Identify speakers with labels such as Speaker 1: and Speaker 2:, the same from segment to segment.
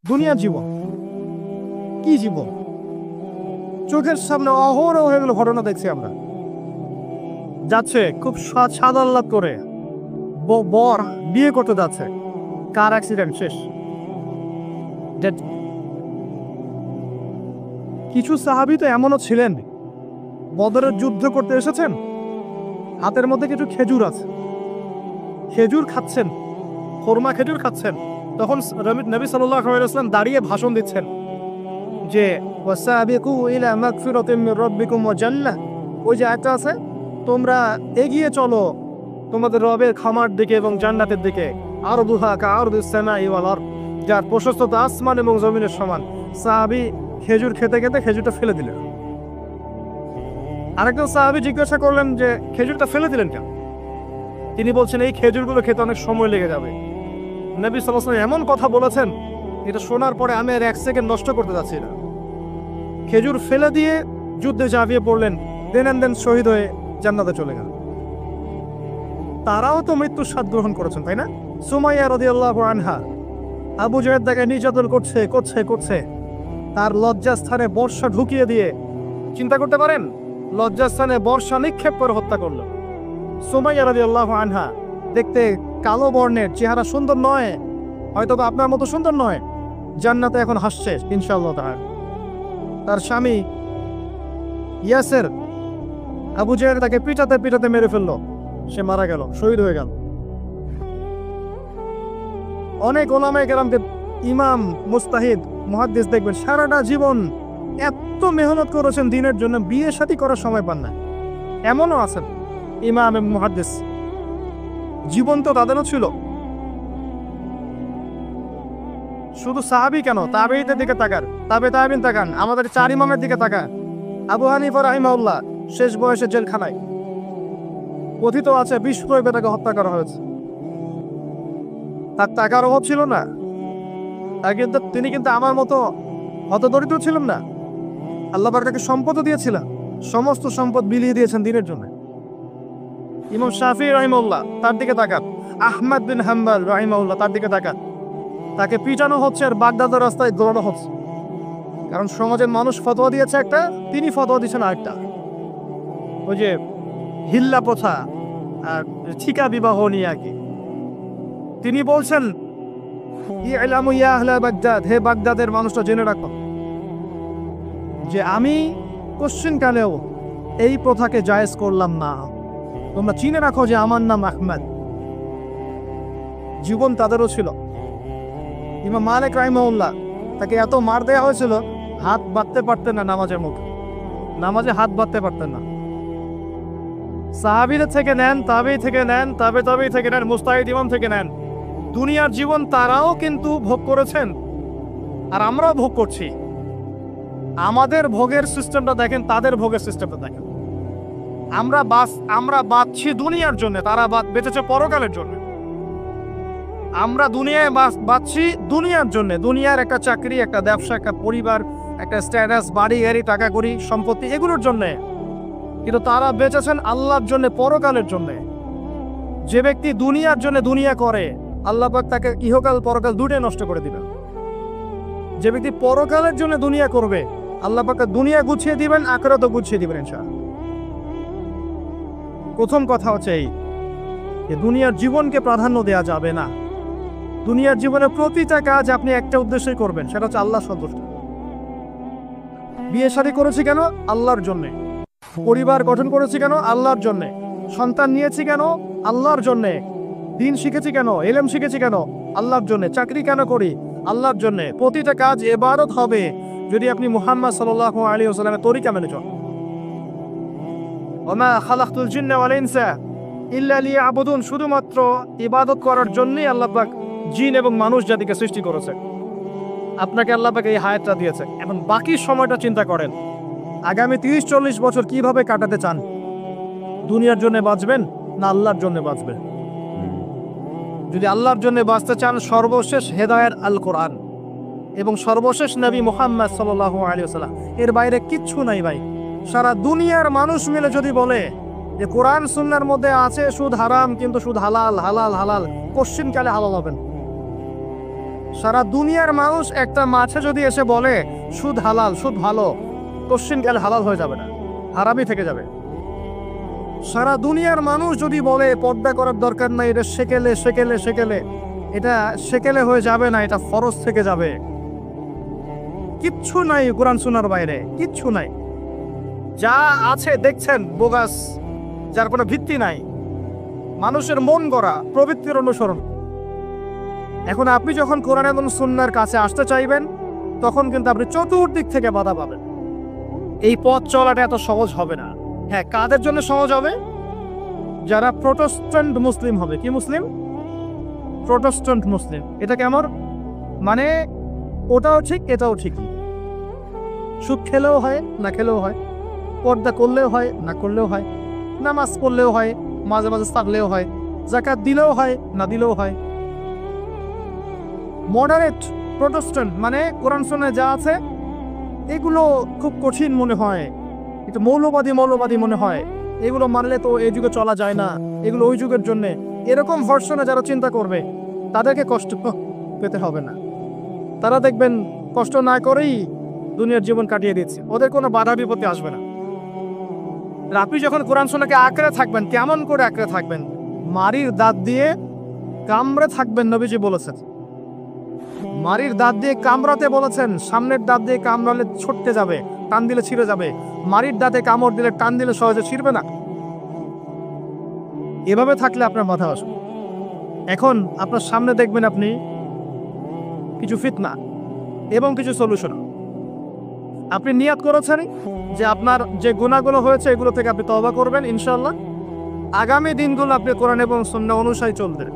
Speaker 1: দুনিয়ার জীবন কি জীবন? চোখের সামনে অহরহ এগুলো ঘটনা দেখছি আমরা। যাচ্ছে খুব স্বাদ আহ্লাদ করে, বর বিয়ে করতে যাচ্ছে, কার অ্যাক্সিডেন্ট, শেষ। Dead. কিছু সাহাবী তো এমনও ছিলেন, বদরের যুদ্ধ করতে এসেছেন, হাতের মধ্যে কিছু খেজুর আছে, খেজুর খাচ্ছেন, খোরমা খেজুর খাচ্ছেন। তখন নবী সাল্লাল্লাহু আলাইহি ওয়াসাল্লাম দাঁড়িয়ে ভাষণ দিচ্ছেন যে ওয়াসাবিকু ইলা মাগফিরাতিন মির রাব্বিকুম ওয়া জান্নাহ। ওই যে আয়াতটা আছে, তোমরা এগিয়ে চলো তোমাদের রবের খামার দিকে এবং জান্নাতের দিকে, আরদুহা কাআরদিস সামাই ওয়াল আরদ, যার প্রশস্ততা আসমান এবং জমিনের সমান। সাহাবী খেজুর খেতে খেতে খেজুরটা ফেলে দিলেন। আরেকজন সাহাবী জিজ্ঞাসা করলেন যে খেজুরটা ফেলে দিলেন কেন? তিনি বলছেন এই খেজুরগুলো খেতে অনেক সময় লেগে যাবে। নবী সাল্লাল্লাহু আলাইহি ওয়াসাল্লাম এমন কথা বলেছেন, এটা শোনার পরে আমি আর এক সেকেন্ড নষ্ট করতে যাচ্ছি না। খেজুর ফেলে দিয়ে যুদ্ধে ঝাঁপিয়ে পড়লেন, দেন শহীদ হয়ে জান্নাতে চলে গেল। তারাও তো মৃত্যুর স্বাদ গ্রহণ করেছেন, তাই না? সুমাইয়া রাদিয়াল্লাহু আনহা, আবু জাহেল তাকে নির্যাতন করছে, তার লজ্জাস্থানে বর্ষা ঢুকিয়ে দিয়ে, চিন্তা করতে পারেন, লজ্জাস্থানে বর্ষা নিক্ষেপ করে হত্যা করল। সুমাইয়া রাদিয়াল্লাহু আনহা দেখতে কালো বর্ণের, চেহারা সুন্দর নয়, হয়তো বা আপনার মতো সুন্দর নয়, জান্নাতে এখন হাসছে ইনশাআল্লাহ তাআলা। তার স্বামী ইয়াসের, আবু জাহেল তাকে পিটাতে মেরে ফেললো, সে মারা গেল, শহীদ হয়ে গেল। অনেক ওলামায়ে কেরামকে, ইমাম, মুস্তাহিদ, মুহাদ্দিস দেখবেন সারাটা জীবন এত মেহনত করেছেন দ্বীনের জন্য, বিয়ে শাদী করার সময় পান না। এমনও আছেন ইমাম এবং মুহাদ্দিস, জীবন তো তাদেরও ছিল। শুধু সাহাবী কেন, তাবেঈদের দিকে তাকান, তাবেঈন তাকান, আমাদের চার ইমামের দিকে তাকান। আবু হানিফা রাহিমাহুল্লাহ শেষ বয়সে জেলখানায়, কথিত আছে বিষ প্রয়োগে তাকে হত্যা করা হয়েছে। তার টাকার অভাব ছিল না, তিনি কিন্তু আমার মতো হতদরিদ্র ছিলেন না। আল্লাহ পাক তাকে সম্পদও দিয়েছিলেন, সমস্ত সম্পদ বিলিয়ে দিয়েছেন দ্বীনের জন্য। ইমাম শাফিঈ রাহিমাহুল্লাহ, তার দিকে তাকান। আহমদ বিন হাম্বল রাহিমাহুল্লাহ, তার দিকে তাকান। তাকে পিটানো হচ্ছে আর বাগদাদের রাস্তায় দৌড়ানো হচ্ছে, কারণ সমাজের মানুষ ফতোয়া দিয়েছে একটা, তিনি ফতোয়া দিয়েছেন আরেকটা। ওই যে হিল্লা প্রথা আর ঠিকা বিবাহ নিয়ে আর কি। তিনি বলছেন, ইলামু ইয়া আহলা বাগদাদ, হে বাগদাদের মানুষটা জেনে রাখো যে আমি কোশ্চিনকালেও এই প্রথাকে জায়েজ করলাম না। তোমরা চিনে রাখো যে আমার নাম আহমদ। জীবন তাদেরও ছিল। ইমাম মালিক রাহিমাহুল্লাহ, তাকে এত মার দেওয়া হয়েছিল, হাত বাঁধতে পারতেন না নামাজের মুখে, নামাজে হাত বাঁধতে পারতেন না। সাহাবীদের থেকে নেন, তাবেঈ থেকে নেন, তাবেঈ থেকে নেন, মুস্তাহিদ ইমাম থেকে নেন, দুনিয়ার জীবন তারাও কিন্তু ভোগ করেছেন, আর আমরাও ভোগ করছি। আমাদের ভোগের সিস্টেমটা দেখেন, তাদের ভোগের সিস্টেমটা দেখেন। আমরা বাঁচছি দুনিয়ার জন্য, তারা বেঁচেছে পরকালের জন্য। আমরা দুনিয়ায় বাঁচছি দুনিয়ার জন্য, দুনিয়ার একটা চাকরি, একটা ব্যবসা, একটা পরিবার, একটা স্ট্যাটাস, বাড়ি গাড়ি, টাকা কড়ি, সম্পত্তি, এগুলোর জন্য। কিন্তু তারা বেঁচেছেন আল্লাহর জন্য, পরকালের জন্য। যে ব্যক্তি দুনিয়ার জন্য দুনিয়া করে, আল্লাহ পাক তাকে ইহকাল পরকাল দুটোই নষ্ট করে দিবেন। যে ব্যক্তি পরকালের জন্য দুনিয়া করবে, আল্লাহ পাক দুনিয়া গুছিয়ে দিবেন, আখিরাতও গুছিয়ে দিবেন ইনশাআল্লাহ। প্রথম কথা হচ্ছে এই যে দুনিয়ার জীবনকে প্রাধান্য দেওয়া যাবে না। দুনিয়ার জীবনে প্রতিটা কাজ আপনি একটা উদ্দেশ্যই করবেন, সেটা হচ্ছে আল্লাহ সন্তুষ্ট। বিয়ে শাদী করেছি কেন? আল্লাহর জন্যে। পরিবার গঠন করেছি কেন? আল্লাহর জন্যে। সন্তান নিয়েছি কেন? আল্লাহর জন্যে। দিন শিখেছি কেন? ইলম শিখেছি কেন? আল্লাহর জন্যে। চাকরি কেন করি? আল্লাহর জন্যে। প্রতিটা কাজ ইবাদত হবে যদি আপনি মুহাম্মদ সাল্লাল্লাহু আলাইহি ওয়াসাল্লামের তরিকা মেনে চলেন। ওয়া মা খালাকতুল জিন্না ওয়াল ইনসা ইল্লা লিয়াবুদুন, শুধুমাত্র ইবাদত করার জন্যই আল্লাহ পাক জিন এবং মানুষ জাতিকে সৃষ্টি করেছে। আপনাকে আল্লাহ পাক এই হায়াতটা দিয়েছে। এখন বাকি সময়টা চিন্তা করেন, আগামী 30-40 বছর কিভাবে কাটাতে চান? দুনিয়ার জন্য বাঁচবেন না আল্লাহর জন্য বাঁচবেন? যদি আল্লাহর জন্য বাঁচতে চান, সর্বশেষ হেদায়েত আল কোরআন এবং সর্বশেষ নবী মুহাম্মদ সাল্লাল্লাহু আলাইহি ওয়াসাল্লাম, এর বাইরে কিচ্ছু নাই ভাই। সারা দুনিয়ার মানুষ মিলে যদি বলে যে কোরআন সুন্নাহর মধ্যে আছে সুদ হারাম, কিন্তু সুদ হালাল, হালাল হালাল, কোশ্চিনকালে হালাল হবেন। সারা দুনিয়ার মানুষ একটা মাছে যদি এসে বলে সুদ হালাল, সুদ ভালো, কোশ্চিন গেলে হালাল হয়ে যাবে না, হারামই থেকে যাবে। সারা দুনিয়ার মানুষ যদি বলে পর্দা করার দরকার নাই, এটা সেকেলে সেকেলে সেকেলে, এটা সেকেলে হয়ে যাবে না, এটা ফরজ থেকে যাবে। কিচ্ছু নাই কোরআন সুন্নাহর বাইরে, কিচ্ছু নাই। যা আছে দেখছেন বোগাস, যার কোনো ভিত্তি নাই, মানুষের মন গড়া প্রবৃত্তির অনুসরণ। এখন আপনি যখন কোরআন এবং সুন্নাহর কাছে আসতে চাইবেন, তখন কিন্তু আপনি চতুর্দিক থেকে বাধা পাবেন। এই পথ চলাটা এত সহজ হবে না। হ্যাঁ, কাদের জন্য সহজ হবে? যারা প্রোটেস্ট্যান্ট মুসলিম হবে। কি মুসলিম? প্রোটেস্ট্যান্ট মুসলিম। এটা কেমন? মানে ওটাও ঠিক এটাও ঠিক, সুদ খেলেও হয় না খেলেও হয়, পর্দা করলেও হয় না করলেও হয়, নামাজ পড়লেও হয়, মাঝে মাঝে থাকলেও হয়, যাকাত দিলেও হয় না দিলেও হয়। মডারেট প্রোটেস্ট্যান্ট মানে কোরআন সুন্নাহয় যা আছে এগুলো খুব কঠিন মনে হয়, একটু মৌলবাদী মৌলবাদী মনে হয়, এগুলো মানলে তো এই যুগে চলা যায় না, এগুলো ওই যুগের জন্যে, এরকম ভার্সনে যারা চিন্তা করবে তাদেরকে কষ্ট পেতে হবে না। তারা দেখবেন কষ্ট না করেই দুনিয়ার জীবন কাটিয়ে দিচ্ছে, ওদের কোনো বাধা বিপত্তি আসবে না। আর আপনি যখন কোরআন সুন্নাহকে আঁকড়ে থাকবেন, কেমন করে আঁকড়ে থাকবেন? মারির দাঁত দিয়ে কামড়ে থাকবেন, নবীজি বলেছেন। মারির দাঁত দিয়ে কামড়াতে বলেছেন, সামনের দাঁত দিয়ে কামড়ালে ছুটতে যাবে, টান দিলে ছিঁড়ে যাবে। মারির দাঁতে কামড় দিলে টান দিলে সহজে ছিঁড়বে না। এভাবে থাকলে আপনার মাথা আসবে। এখন আপনার সামনে দেখবেন আপনি কিছু ফিতনা এবং কিছু সলিউশন। আপনি নিয়াত করেছেন যে আপনার যে গুনাহগুলো হয়েছে এগুলো থেকে আপনি তওবা করবেন ইনশাআল্লাহ, আগামী দিনগুলো আপনি কোরআন এবং সুন্নাহ অনুযায়ী চলবেন।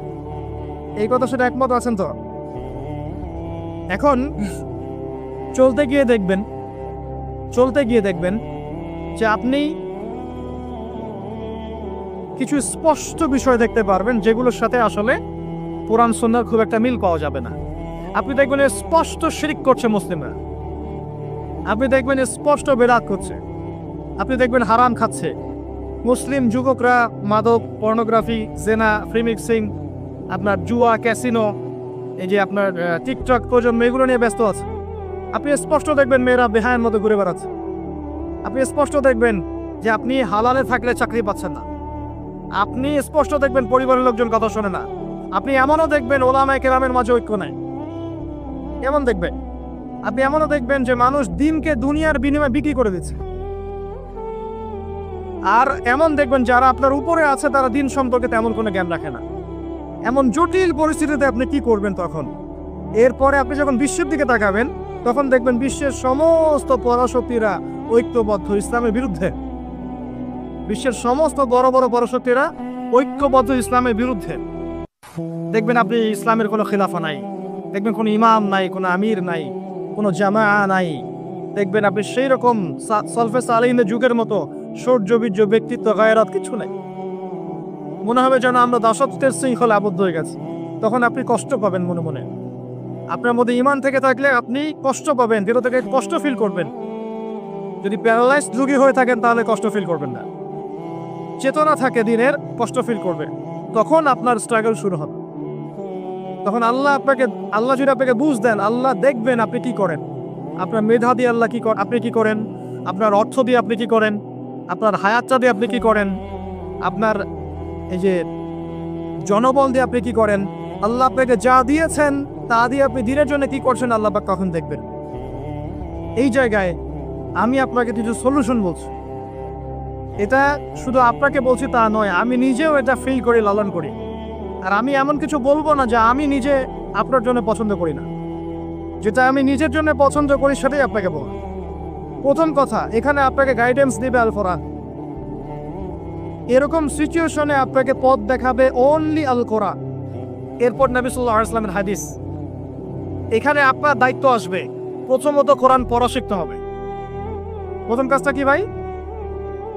Speaker 1: এই কথা সেটা একমত আছেন তো? এখন চলতে গিয়ে দেখবেন যে আপনি কিছু স্পষ্ট বিষয় দেখতে পারবেন যেগুলোর সাথে আসলে কোরআন সুন্নাহর খুব একটা মিল পাওয়া যাবে না। আপনি দেখবেন স্পষ্ট শিরক করছে মুসলিমরা, আপনি দেখবেন স্পষ্ট বেদাত করছে, আপনি দেখবেন হারাম খাচ্ছে। মুসলিম যুবকরা মাদক, পর্নোগ্রাফি, জেনা, ফ্রি মিক্সিং, আপনার জুয়া, ক্যাসিনো, এই যে আপনার টিকটক প্রজন্ম, এগুলো নিয়ে ব্যস্ত আছে। আপনি স্পষ্ট দেখবেন মেয়েরা বেহায়ের মতো ঘুরে বেড়াচ্ছে। আপনি স্পষ্ট দেখবেন যে আপনি হালালে থাকলে চাকরি পাচ্ছেন না। আপনি স্পষ্ট দেখবেন পরিবারের লোকজন কথা শোনে না। আপনি এমনও দেখবেন ওলামায়ে কেরামের মাঝে ঐক্য নাই, এমন দেখবেন। আপনি এমনও দেখবেন যে মানুষ দিনকে দুনিয়ার বিনিময়ে বিক্রি করে দিচ্ছে। আর এমন দেখবেন যারা আপনার উপরে আছে তারা দিন সম্পর্কে তেমন কোনো জ্ঞান রাখে না। এমন জটিল পরিস্থিতিতে আপনি কি করবেন তখন? এরপরে আপনি যখন বিশ্বের দিকে তাকাবেন, তখন দেখবেন বিশ্বের সমস্ত পরাশক্তিরা ঐক্যবদ্ধ ইসলামের বিরুদ্ধে। বিশ্বের সমস্ত বড় বড় পরাশক্তিরা ঐক্যবদ্ধ ইসলামের বিরুদ্ধে। দেখবেন আপনি ইসলামের কোনো খিলাফা নাই, দেখবেন কোনো ইমাম নাই, কোনো আমির নাই, কোনো জামা নাই। দেখবেন আপনি সেই রকম সলফে সালেহিনের যুগের মতো সৌর্যবীর্য, ব্যক্তিত্ব, গায়রাত কিছু নাই। মনে হবে যেন আমরা দাসত্বের শৃঙ্খলে আবদ্ধ হয়ে গেছি। তখন আপনি কষ্ট পাবেন মনে মনে। আপনার মধ্যে ইমান থেকে থাকলে আপনি কষ্ট পাবেন, ভিতর থেকে কষ্ট ফিল করবেন। যদি প্যারালাইজড রোগী হয়ে থাকেন তাহলে কষ্ট ফিল করবেন না। চেতনা থাকে দিনের, কষ্ট ফিল করবে। তখন আপনার স্ট্রাগল শুরু হবে। তখন আল্লাহ যদি আপনাকে বুঝ দেন, আল্লাহ দেখবেন আপনি কি করেন। আপনার মেধা দিয়ে আল্লাহ কি করেন, আপনি কি করেন, আপনার অর্থ দিয়ে আপনি কি করেন, আপনার হায়াতটা দিয়ে আপনি কি করেন, আপনার এই যে জনবল দিয়ে আপনি কি করেন, আল্লাহ আপনাকে যা দিয়েছেন তা দিয়ে আপনি দিনের জন্য কি করছেন, আল্লাহ পাক তখন দেখবেন। এই জায়গায় আমি আপনাকে কিছু সলিউশন বলছি। এটা শুধু আপনাকে বলছি তা নয়, আমি নিজেও এটা ফিল করি, লালন করি। আর আমি এমন কিছু বলবো না যা আমি নিজে আপনার জন্য পছন্দ করি না। যেটা আমি নিজের জন্য পছন্দ করি সেটাই আপনাকে বলবো। প্রথম কথা, এখানে আপনাকে গাইডেন্স দিবে আল কোরআন। এরকম সিচুয়েশনে আপনাকে পথ দেখাবে অনলি আল কোরআন। এরপর নবী সাল্লাল্লাহু আলাইহি ওয়াসাল্লামের হাদিস। এখানে আপনার দায়িত্ব আসবে প্রথমত কোরআন পড়া শিখতে হবে। প্রথম কাজটা কি ভাই?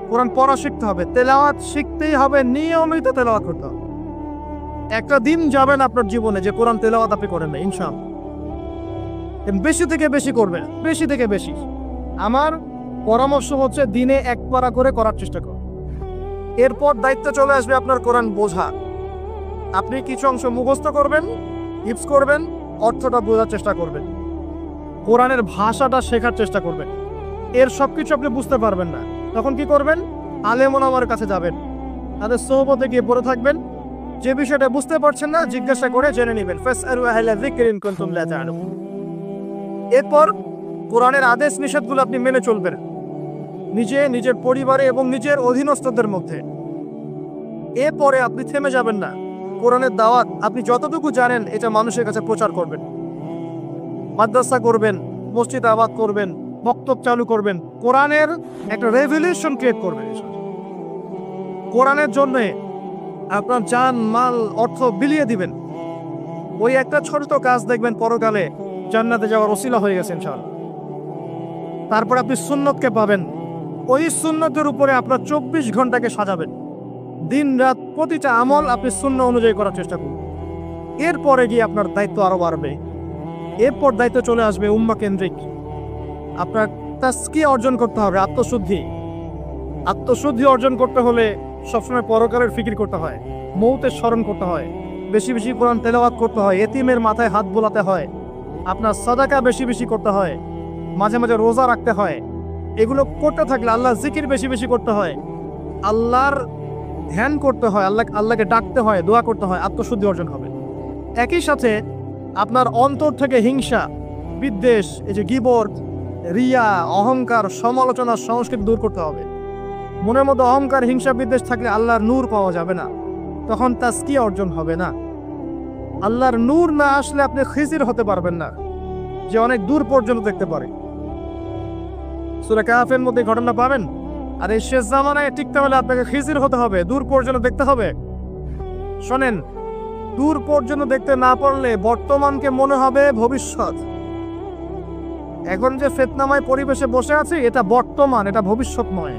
Speaker 1: কোরআন পড়া শিখতে হবে, তেলাওয়াত শিখতেই হবে, নিয়মিত তেলাওয়াত করতে হবে। একটা দিন যাবেন আপনার জীবনে যে কোরআন তেলাওয়াত আপনি করেন না, ইনশাআল্লাহ। বেশি থেকে বেশি করবেন, বেশি থেকে বেশি। আমার পরামর্শ হচ্ছে দিনে এক পারা করে করার চেষ্টা করুন। এরপর দায়িত্ব চলে আসবে আপনার কোরআন বোঝা। আপনি কিছু অংশ মুখস্থ করবেন, হিফজ করবেন, অর্থটা বোঝার চেষ্টা করবেন, কোরআনের ভাষাটা শেখার চেষ্টা করবেন। এর সবকিছু আপনি বুঝতে পারবেন না, তখন কি করবেন? আলেম ওলামার কাছে যাবেন, তাদের সোহবতে গিয়ে পড়ে থাকবেন। যে বিষয়টা বুঝতে পারছেন না জিজ্ঞাসা করে জেনে নেবেন। ফাসআলু আহলা যিকরি ইন কুনতুম লা তা'লামুন। এরপর কোরআনের আদেশ নিষেধগুলো আপনি মেনে চলবেন নিজে, নিজের পরিবারে এবং নিজের অধীনস্থদের মধ্যে। এরপরে আপনি থেমে যাবেন না, কোরআনের দাওয়াত আপনি যতটুকু জানেন এটা মানুষের কাছে প্রচার করবেন। মাদ্রাসা করবেন, মসজিদ আবাদ করবেন, বক্তব্য চালু করবেন, কোরআনের একটা রেভলিউশন ক্রিয়েট করবেন। কোরআনের জন্য আপনার জান মাল অর্থ বিলিয়ে দিবেন। ওই একটা ছোট কাজ দেখবেন পরকালে জান্নাতে যাওয়ার ওসিলা হয়ে গেছে ইনশাআল্লাহ। তারপর আপনি সুন্নতকে পাবেন, ওই সুন্নতের উপরে আপনার 24 ঘন্টাকে সাজাবেন। দিন রাত প্রতিটা আমল আপনি সুন্নাহ অনুযায়ী করার চেষ্টা করুন। এরপরে গিয়ে আপনার দায়িত্ব আরো বাড়বে। এরপর দায়িত্ব চলে আসবে উম্মাহ কেন্দ্রিক। আপনার তাজকিয়া অর্জন করতে হবে, আত্মশুদ্ধি। আত্মশুদ্ধি অর্জন করতে হলে সবসময় পরকালের ফিকির করতে হয়, মৌতের স্মরণ করতে হয়, বেশি বেশি কোরআন তেলাওয়াত করতে হয়, এতিমের মাথায় হাত বোলাতে হয়, আপনার সাদাকা বেশি বেশি করতে হয়, মাঝে মাঝে রোজা রাখতে হয়। এগুলো করতে থাকলে আল্লাহ জিকির বেশি বেশি করতে হয়, আল্লাহর ধ্যান করতে হয়, আল্লাহকে ডাকতে হয়, দোয়া করতে হয়, আত্মশুদ্ধি অর্জন হবে। একই সাথে আপনার অন্তর থেকে হিংসা, বিদ্বেষ, এই যে গীবত, রিয়া, অহংকার, সমালোচনা, সংস্কৃতি দূর করতে হবে। মনের মধ্যে অহংকার, হিংসা, বিদ্বেষ থাকলে আল্লাহর নূর পাওয়া যাবে না, তখন তাজকিয়া অর্জন হবে না। আল্লাহর নূর না আসলে আপনি খিজির হতে পারবেন না, যে অনেক দূর পর্যন্ত দেখতে পারে। সূরা কাহফের মধ্যে ঘটনা পাবেন। আর এই শেষ জামানায় টিকতে হলে আপনাকে খিজির হতে হবে, দূর পর্যন্ত দেখতে হবে। শোনেন, দূর পর্যন্ত দেখতে না পারলে বর্তমানকে মনে হবে ভবিষ্যৎ। এখন যে ফিতনাময় পরিবেশে বসে আছি এটা বর্তমান, এটা ভবিষ্যৎ নয়।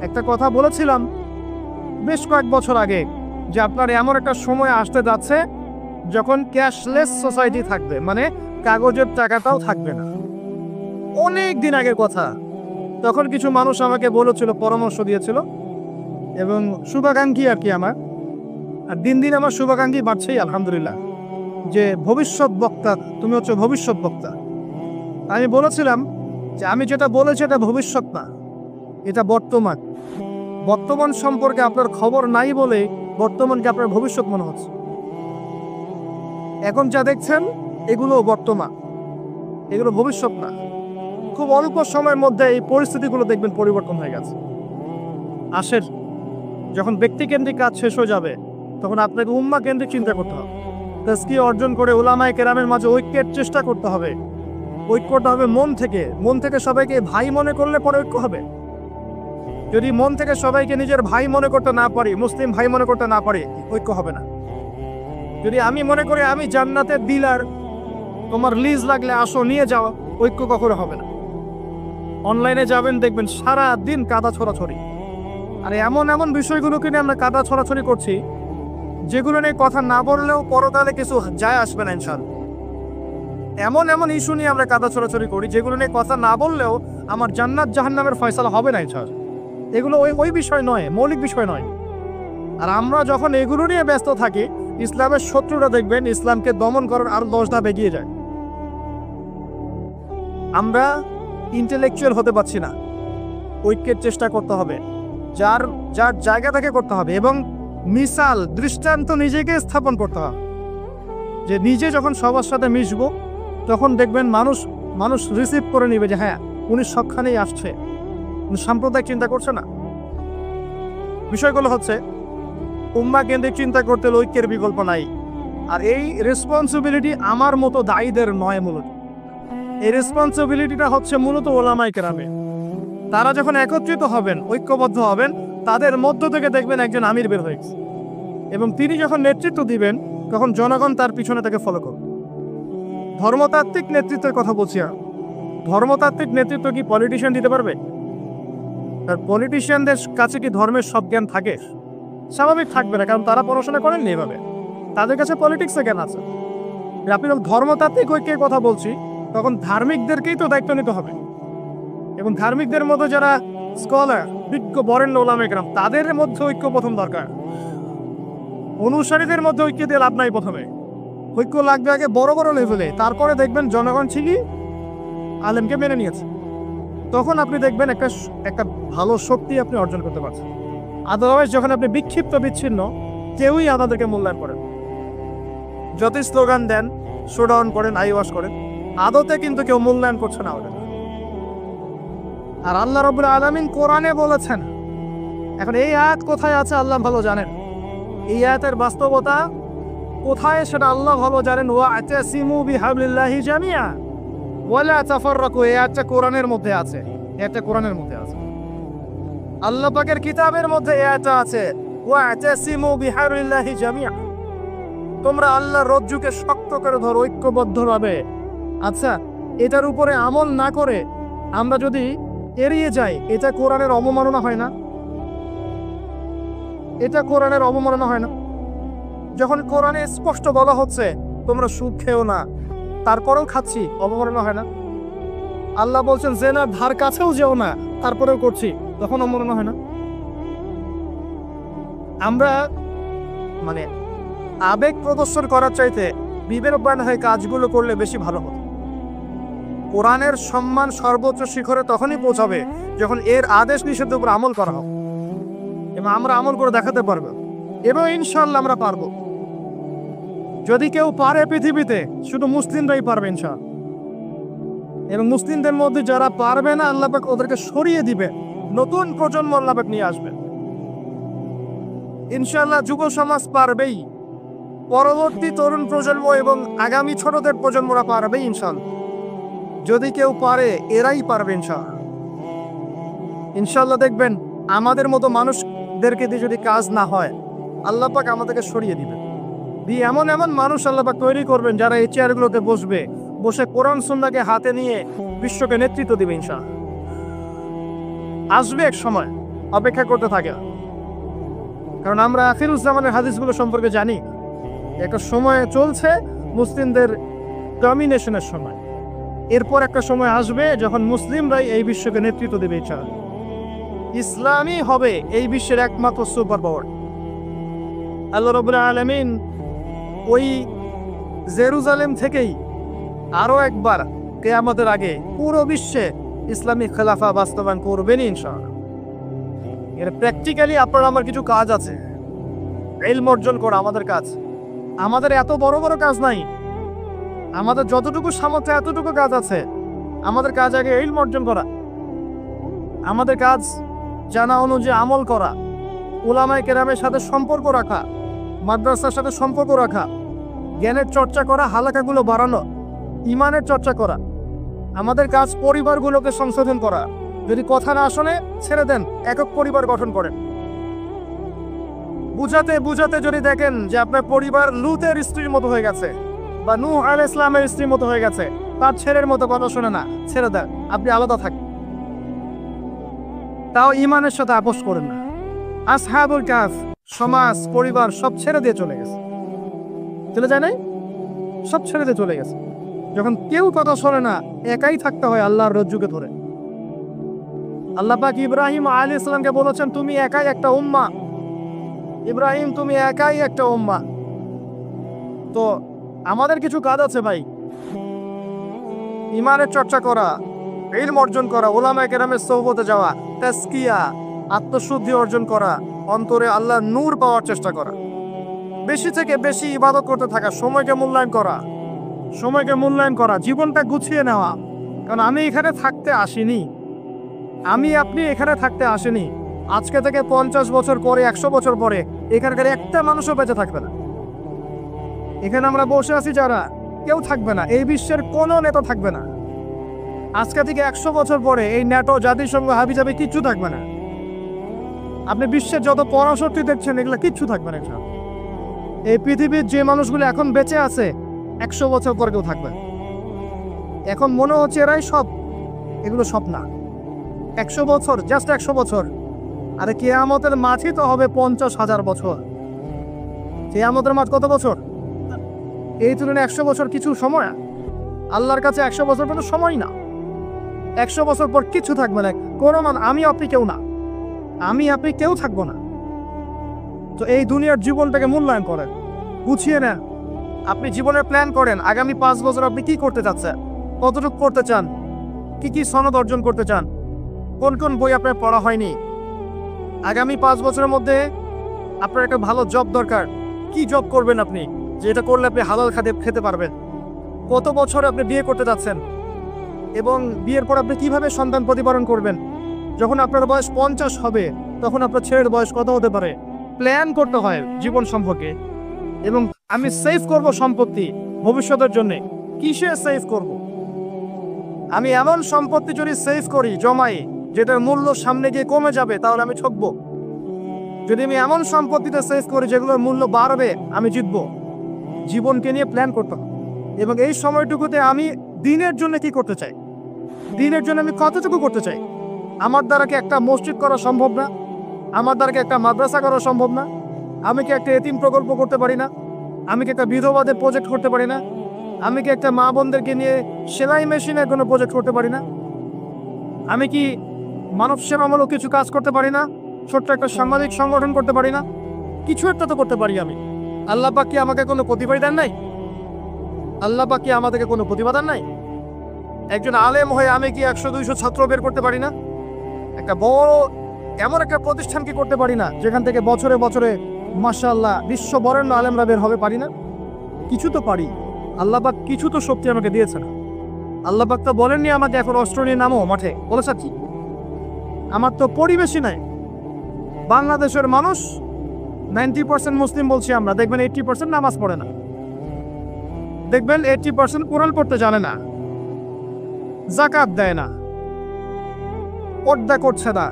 Speaker 1: একটা কথা বলেছিলাম বেশ কয়েক বছর আগে যে আপনার এমন একটা সময় আসতে যাচ্ছে যখন ক্যাশলেস সোসাইটি থাকবে, মানে কাগজের টাকাটাও থাকবে না। অনেক দিন আগের কথা। তখন কিছু মানুষ আমাকে বলেছিল, পরামর্শ দিয়েছিল এবং শুভাকাঙ্ক্ষী আর কি আমার। আর দিন দিন আমার শুভাকাঙ্ক্ষী বাড়ছেই আলহামদুলিল্লাহ, যে ভবিষ্যৎ বক্তা, তুমি হচ্ছে ভবিষ্যৎ বক্তা। আমি বলেছিলাম যে আমি যেটা বলেছি এটা ভবিষ্যৎ না, এটা বর্তমান। বর্তমান সম্পর্কে আপনার খবর নাই বলে বর্তমানকে আপনার ভবিষ্যৎ মনে হচ্ছে। এখন যা দেখছেন এগুলো বর্তমান, এগুলো ভবিষ্যৎ না। খুব অল্প সময়ের মধ্যে এই পরিস্থিতিগুলো দেখবেন পরিবর্তন হয়ে গেছে। আসেন, যখন ব্যক্তিকেন্দ্রিক কাজ শেষ হয়ে যাবে তখন আপনাকে উম্মাহ কেন্দ্রিক চিন্তা করতে হবে। তাজকিয়া অর্জন করে উলামায়ে কেরামের মাঝে ঐক্যের চেষ্টা করতে হবে। ঐক্যটা হবে মন থেকে। মন থেকে সবাইকে ভাই মনে করলে পরে ঐক্য হবে। যদি মন থেকে সবাইকে নিজের ভাই মনে করতে না পারি, মুসলিম ভাই মনে করতে না পারি, ঐক্য হবে না। যদি আমি মনে করি আমি জান্নাতের ডিলার, তোমার লিজ লাগলে আসো নিয়ে যাও, ঐক্য কখনো হবে না। অনলাইনে যাবেন দেখবেন সারা দিন কাদা ছড়াছড়ি। আর এমন এমন বিষয়গুলোকে নিয়ে আমরা কাদা ছড়াছড়ি করছি যেগুলো নিয়ে কথা না বললেও পরকালে কিছু যায় আসবে না ইনশাআল্লাহ। এমন এমন ইস্যু নিয়ে আমরা কাদা ছড়াছড়ি করি যেগুলো নিয়ে কথা না বললেও আমার জান্নাত জাহান্নামের ফয়সালা হবে না ইনশাআল্লাহ। এগুলো ওই বিষয় নয়, মৌলিক বিষয় নয়। আর আমরা যখন এগুলো নিয়ে ব্যস্ত থাকি, ইসলামের শত্রুরা দেখবেন ইসলামকে দমন করার আরো 10 ধাপ এগিয়ে যায়। আমরা ইন্টেলেকচুয়াল হতে পারছি না। ঐক্যের চেষ্টা করতে হবে, যার যার জায়গা থেকে করতে হবে এবং মিসাল দৃষ্টান্ত নিজেকে স্থাপন করতে হবে। যে নিজে যখন সবার সাথে মিশবো তখন দেখবেন মানুষ রিসিভ করে নিবে যে হ্যাঁ উনি সবখানেই আসছে, উনি সাম্প্রদায়িক চিন্তা করছে না। বিষয়গুলো হচ্ছে উম্মাহ কেন্দ্রিক চিন্তা করতে ঐক্যের বিকল্প নাই। আর এই রেসপন্সিবিলিটি আমার মতো দায়ীদের নয়। মূলত এই রেসপন্সিবিলিটিটা হচ্ছে মূলত উলামায়ে কেরামের। তারা যখন একত্রিত হবেন, ঐক্যবদ্ধ হবেন, তাদের মধ্য থেকে দেখবেন একজন আমির বের হয়েছে এবং তিনি যখন নেতৃত্ব দিবেন তখন জনগণ তার পিছনে তাকে ফলো করবে। ধর্মতাত্ত্বিক নেতৃত্বের কথা বলছি। ধর্মতাত্ত্বিক নেতৃত্ব কি পলিটিশিয়ান দিতে পারবে? আর পলিটিশিয়ানদের কাছে কি ধর্মের সব জ্ঞান থাকে? স্বাভাবিক থাকবে না, কারণ তারা পড়াশোনা করেননি এভাবে। তাদের কাছে পলিটিক্সের জ্ঞান আছে। আপনি যখন ধর্মতাত্ত্বিক ঐক্যের কথা বলছি তখন ধার্মিকদেরকেই তো দায়িত্ব নিতে হবে এবং ধার্মিকদের মধ্যে যারা স্কলার, বিজ্ঞ বরেণ্য উলামায়ে কেরাম, তাদের মধ্যে ঐক্য প্রথম দরকার। অনুসারীদের মধ্যে ঐক্য দিয়ে লাভ নাই। প্রথমে ঐক্য লাগবে আগে বড় বড় লেভেলে, তারপরে দেখবেন জনগণ ঠিকই আলেমকে মেনে নিয়েছে। তখন আপনি দেখবেন একটা ভালো শক্তি আপনি অর্জন করতে পারছেন। আদারওয়াইজ যখন আপনি বিক্ষিপ্ত বিচ্ছিন্ন, কেউই আমাদেরকে মূল্যায়ন করেন। যতই স্লোগান দেন, শোডাউন করেন, আইওয়াশ করেন, আদতে কিন্তু কেউ মূল্যায়ন করছে না ওদের। আর আল্লাহ রাব্বুল আলামিন কোরআনে বলেছেন, এখন এই আয়াত কোথায় আছে আল্লাহ ভালো জানেন, এই আয়াতের বাস্তবতা কোথায় সেটা আল্লাহ ভালো জানেন। ওয়া'তাসিমু বিহাবলিল্লাহি জামিআ ওয়ালা তাফাররাকু, এই আয়াতটা কোরআনের মধ্যে আছে, এটা কোরআনের মধ্যে আছে। আল্লাহ পাকের কিতাবের মধ্যে এই আয়াতটা আছে, ওয়া'তাসিমু বিহাবলিল্লাহি জামিআ, তোমরা আল্লাহর রজ্জুকে শক্ত করে ধরো ঐক্যবদ্ধভাবে। আচ্ছা, এটার উপরে আমল না করে আমরা যদি এড়িয়ে যাই, এটা কোরআনের অবমাননা হয় না? এটা কোরআনের অবমাননা হয় না? যখন কোরআনে স্পষ্ট বলা হচ্ছে তোমরা সুদ খেও না, তারপরেও খাচ্ছি, অবমাননা হয় না? আল্লাহ বলছেন জেনার ধার কাছেও যেও না, তারপরেও করছি, তখন অবমাননা হয় না? আমরা মানে আবেগ প্রদর্শন করার চাইতে বিবেকবান হয়ে কাজগুলো করলে বেশি ভালো হতো। কোরআনের সম্মান সর্বোচ্চ শিখরে তখনই পৌঁছাবে যখন এর আদেশ নিষেধের উপর আমল করা হবে, এবং আমরা আমল করে দেখাতে পারবো, এবং ইনশাআল্লাহ আমরা পারবো। যদি কেউ পারে পৃথিবীতে, শুধু মুসলিমরাই পারবে ইনশাআল্লাহ। এবং মুসলিমদের মধ্যে যারা পারবে না, আল্লাহ পাক ওদেরকে সরিয়ে দিবে, নতুন প্রজন্ম আল্লাহ পাক নিয়ে আসবে ইনশাআল্লাহ। যুব সমাজ পারবেই, পরবর্তী তরুণ প্রজন্ম এবং আগামী ছোটদের প্রজন্মরা পারবেই ইনশাআল্লাহ। যদি কেউ পারে, এরাই পারবে ইনশাআল্লাহ। ইনশাআল্লাহ দেখবেন আমাদের মতো মানুষদেরকে দিয়ে যদি কাজ না হয়, আল্লাহ পাক আমাদেরকে সরিয়ে দিবেন, দিয়ে এমন এমন মানুষ আল্লাহ পাক তৈরি করবেন যারা এই চেয়ারগুলোতে বসবে, বসে কোরআন সুন্নাহকে হাতে নিয়ে বিশ্বকে নেতৃত্ব দিবে ইনশাআল্লাহ। আসবে এক সময়, অপেক্ষা করতে থাকে, কারণ আমরা আখিরুজ্জামানের হাদিসগুলো সম্পর্কে জানি। একটা সময় চলছে মুসলিমদের ডমিনেশনের সময়, এরপর একটা সময় আসবে যখন মুসলিমরাই এই বিশ্বকে নেতৃত্ব দেবে ইনশাআল্লাহ। ইসলামই হবে এই বিশ্বের একমাত্র সুপার পাওয়ার। আল্লাহ রাব্বুল আলামিন ওই জেরুজালেম থেকেই আরো একবার কিয়ামতের আগে পুরো বিশ্বে ইসলামিক খেলাফা বাস্তবায়ন করবেন ইনশাআল্লাহ। এর প্র্যাকটিক্যালি আপনার আমার কিছু কাজ আছে, ইলম অর্জন করা আমাদের কাজ। আমাদের এত বড় বড় কাজ নাই, আমাদের যতটুকু সামর্থ্য এতটুকু কাজ আছে। আমাদের কাজ আগে ইলম অর্জন করা, আমাদের কাজ জানা অনুযায়ী আমল করা, উলামায়ে কেরামের সাথে সম্পর্ক রাখা, মাদ্রাসার সাথে সম্পর্ক রাখা, জ্ঞানের চর্চা করা, হালাকাগুলো বাড়ানো, ইমানের চর্চা করা। আমাদের কাজ পরিবারগুলোকে সংশোধন করা। যদি কথা না শোনে ছেড়ে দেন, একক পরিবার গঠন করেন। বুঝাতে বুঝাতে যদি দেখেন যে আপনার পরিবার লূতের স্ত্রীর মতো হয়ে গেছে, বা নূহ আলাইহিস সালামের স্ত্রীর মতো হয়ে গেছে, তার ছেলের মতো কথা শোনে না, ছেড়ে দেন, আপনি আলাদা থাকেন। তাও ইমানের সাথে আপোষ করেন না। আসহাবুল কাহফ সমাজ, পরিবার সব ছেড়ে দিয়ে চলে গেছে, চলে যায় নাই? সব ছেড়ে দিয়ে চলে গেছে। যখন কেউ কথা শোনে না, একাই থাকতে হয় আল্লাহর রজ্জুকে ধরে। আল্লাহ পাক ইব্রাহিম আলাইহিস সালামকে বলেছেন, তুমি একাই একটা উম্মাহ। ইব্রাহিম, তুমি একাই একটা উম্মাহ। তো আমাদের কিছু কাজ আছে ভাই, ইমানের চর্চা করা, ইলম অর্জন করা, উলামায়ে কেরামের সোহবতে যাওয়া, তাজকিয়া, আত্মশুদ্ধি অর্জন করা, অন্তরে আল্লাহর নূর পাওয়ার চেষ্টা করা, বেশি থেকে বেশি ইবাদত করতে থাকা, সময়কে মূল্যায়ন করা, সময়কে মূল্যায়ন করা, জীবনটা গুছিয়ে নেওয়া। কারণ আমি এখানে থাকতে আসিনি, আমি আপনি এখানে থাকতে আসেনি। আজকে থেকে 50 বছর পরে, 100 বছর পরে এখানকার একটা মানুষও বেঁচে থাকবে না। এখানে আমরা বসে আছি যারা, কেউ থাকবে না, এই বিশ্বের কোনো নেতা থাকবে না। আজকে থেকে 100 বছর পরে এই ন্যাটো, জাতিসংঘ, হাবিজাবি কিচ্ছু থাকবে না। আপনি বিশ্বের যত পরাশক্তি দেখছেন, এগুলো কিচ্ছু থাকবে না। এই পৃথিবীর যে মানুষগুলো এখন বেঁচে আছে, 100 বছর পরে কেউ থাকবে। এখন মনে হচ্ছে এরাই সব, এগুলো সব না। 100 বছর, জাস্ট 100 বছর। আরে কিয়ামতের মাঝই তো হবে 50,000 বছর। কিয়ামতের মাঝ কত বছর? এই তুলনায় 100 বছর কিছু সময়। আল্লাহর কাছে 100 বছর কোনো সময় না। 100 বছর পর কিছু থাকবে না, কোনো আমি আপনি কেউ না, আমি আপনি কেউ থাকবো না। তো এই দুনিয়ার জীবনটাকে মূল্যায়ন করেন, গুছিয়ে নেন, আপনি জীবনের প্ল্যান করেন, আগামী 5 বছর আপনি কি করতে চাচ্ছেন, কতটুকু করতে চান, কি কি সনদ অর্জন করতে চান, কোন কোন বই আপনার পড়া হয়নি। আগামী 5 বছরের মধ্যে আপনার একটা ভালো জব দরকার, কি জব করবেন আপনি, যেটা করলে আপনি হালাল খেতে পারবেন। কত বছর আপনি বিয়ে করতে যাচ্ছেন এবং বিয়ের পর আপনি কিভাবে সন্তান প্রতিপালন করবেন। যখন আপনার বয়স 50 হবে তখন আপনার ছেলের বয়স কত হতে পারে। প্ল্যান করতে হয় জীবন সম্পর্কে। এবং আমি সেভ করব সম্পত্তি ভবিষ্যতের জন্য। কিসে সেভ করব? আমি এমন সম্পত্তি যদি সেভ করি, জমাই, যেটার মূল্য সামনে গিয়ে কমে যাবে, তাহলে আমি ঠকবো। যদি আমি এমন সম্পত্তিতে সেভ করি যেগুলোর মূল্য বাড়বে, আমি জিতবো। জীবনকে নিয়ে প্ল্যান করতে হবে। এবং এই সময়টুকুতে আমি দিনের জন্য কি করতে চাই, দিনের জন্য আমি কতটুকু করতে চাই। আমার দ্বারা কি একটা মসজিদ করা সম্ভব না? আমার দ্বারা কি একটা মাদ্রাসা করা সম্ভব না? আমি কি একটা এতিম প্রকল্প করতে পারি না? আমি কি একটা বিধবাদের প্রজেক্ট করতে পারি না? আমি কি একটা মা বোনদেরকে নিয়ে সেলাই মেশিনের কোনো প্রজেক্ট করতে পারি না? আমি কি মানব সেবামূলক কিছু কাজ করতে পারি না? ছোট্ট একটা সামাজিক সংগঠন করতে পারি না? কিছু একটা তো করতে পারি আমি। আল্লাহ পাক কি আমাকে কোনো প্রতিভা দেন নাই? আল্লাহ পাক কি আমাদেরকে কোনো প্রতিভা দেন নাই? একজন আলেম হয়ে আমি কি 100-200 ছাত্র বের করতে পারি না? একটা বড় এমন একটা প্রতিষ্ঠান কি করতে পারি না যেখান থেকে বছরে বছরে মাশাআল্লাহ বিশ্ব বরেণ্য আলেমরা বের হবে? পারি না? কিছু তো পারি। আল্লাহ পাক কিছু তো শক্তি আমাকে দিয়েছেন। আল্লাহ পাক তো বলেননি আমাকে এখন অস্ত্র নিয়ে নামো মাঠে, বলেছে কি? আমার তো পরিবেশই নাই। বাংলাদেশের মানুষ 90% মুসলিম বলছি আমরা, দেখবেন 80% নামাজ পড়ে না, দেখবেন 80% কোরআন পড়তে জানে না, যাকাত দেয় না, পর্দা করছে না,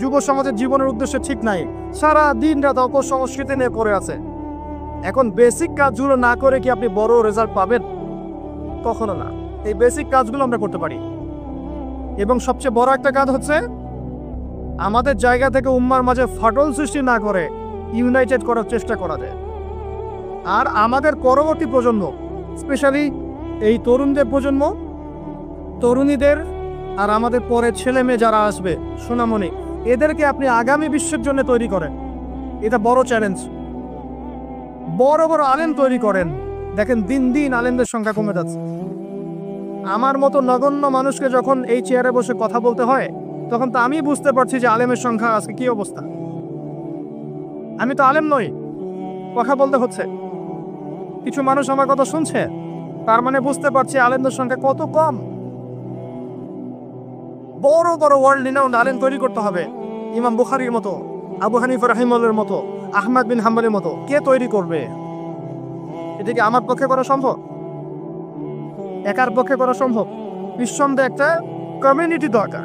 Speaker 1: যুব সমাজের জীবনের উদ্দেশ্য ঠিক নাই, সারা দিন রাত অপসংস্কৃতি নিয়ে পড়ে আছে। এখন বেসিক কাজগুলো না করে কি আপনি বড় রেজাল্ট পাবেন? কখনো না। এই বেসিক কাজগুলো আমরা করতে পারি। এবং সবচেয়ে বড় একটা কাজ হচ্ছে আমাদের জায়গা থেকে উম্মার মাঝে ফাটল সৃষ্টি না করে ইউনাইটেড করার চেষ্টা করা যায়। আর আমাদের পরবর্তী প্রজন্ম, স্পেশালি এই তরুণদের প্রজন্ম, তরুণীদের আর আমাদের পরে ছেলে মেয়ে যারা আসবে সোনামণি, এদেরকে আপনি আগামী বিশ্বের জন্য তৈরি করেন। এটা বড় চ্যালেঞ্জ। বড় বড় আলেম তৈরি করেন। দেখেন দিন দিন আলেমদের সংখ্যা কমে যাচ্ছে। আমার মতো নগণ্য মানুষকে যখন এই চেয়ারে বসে কথা বলতে হয়, তখন তো আমি বুঝতে পারছি যে আলেমের সংখ্যা আজকে কি অবস্থা। আমি তো আলেম নই, কথা বলতে হচ্ছে। কিছু মানুষ আমার কথা শুনছে, তার মানে বুঝতে পারছি আলেমদের সংখ্যা কত কম। বড় বড় ওয়ার্ল্ড রিনাউন্ড আলেম তৈরি করতে হবে। ইমাম বুখারীর মতো, আবু হানিফা রাহিমাহুল্লাহর মতো, আহমদ বিন হাম্বলের মতো কে তৈরি করবে? এটা কি আমার পক্ষে করা সম্ভব? একার পক্ষে করা সম্ভব? নিঃসন্দেহে একটা কমিউনিটি দরকার।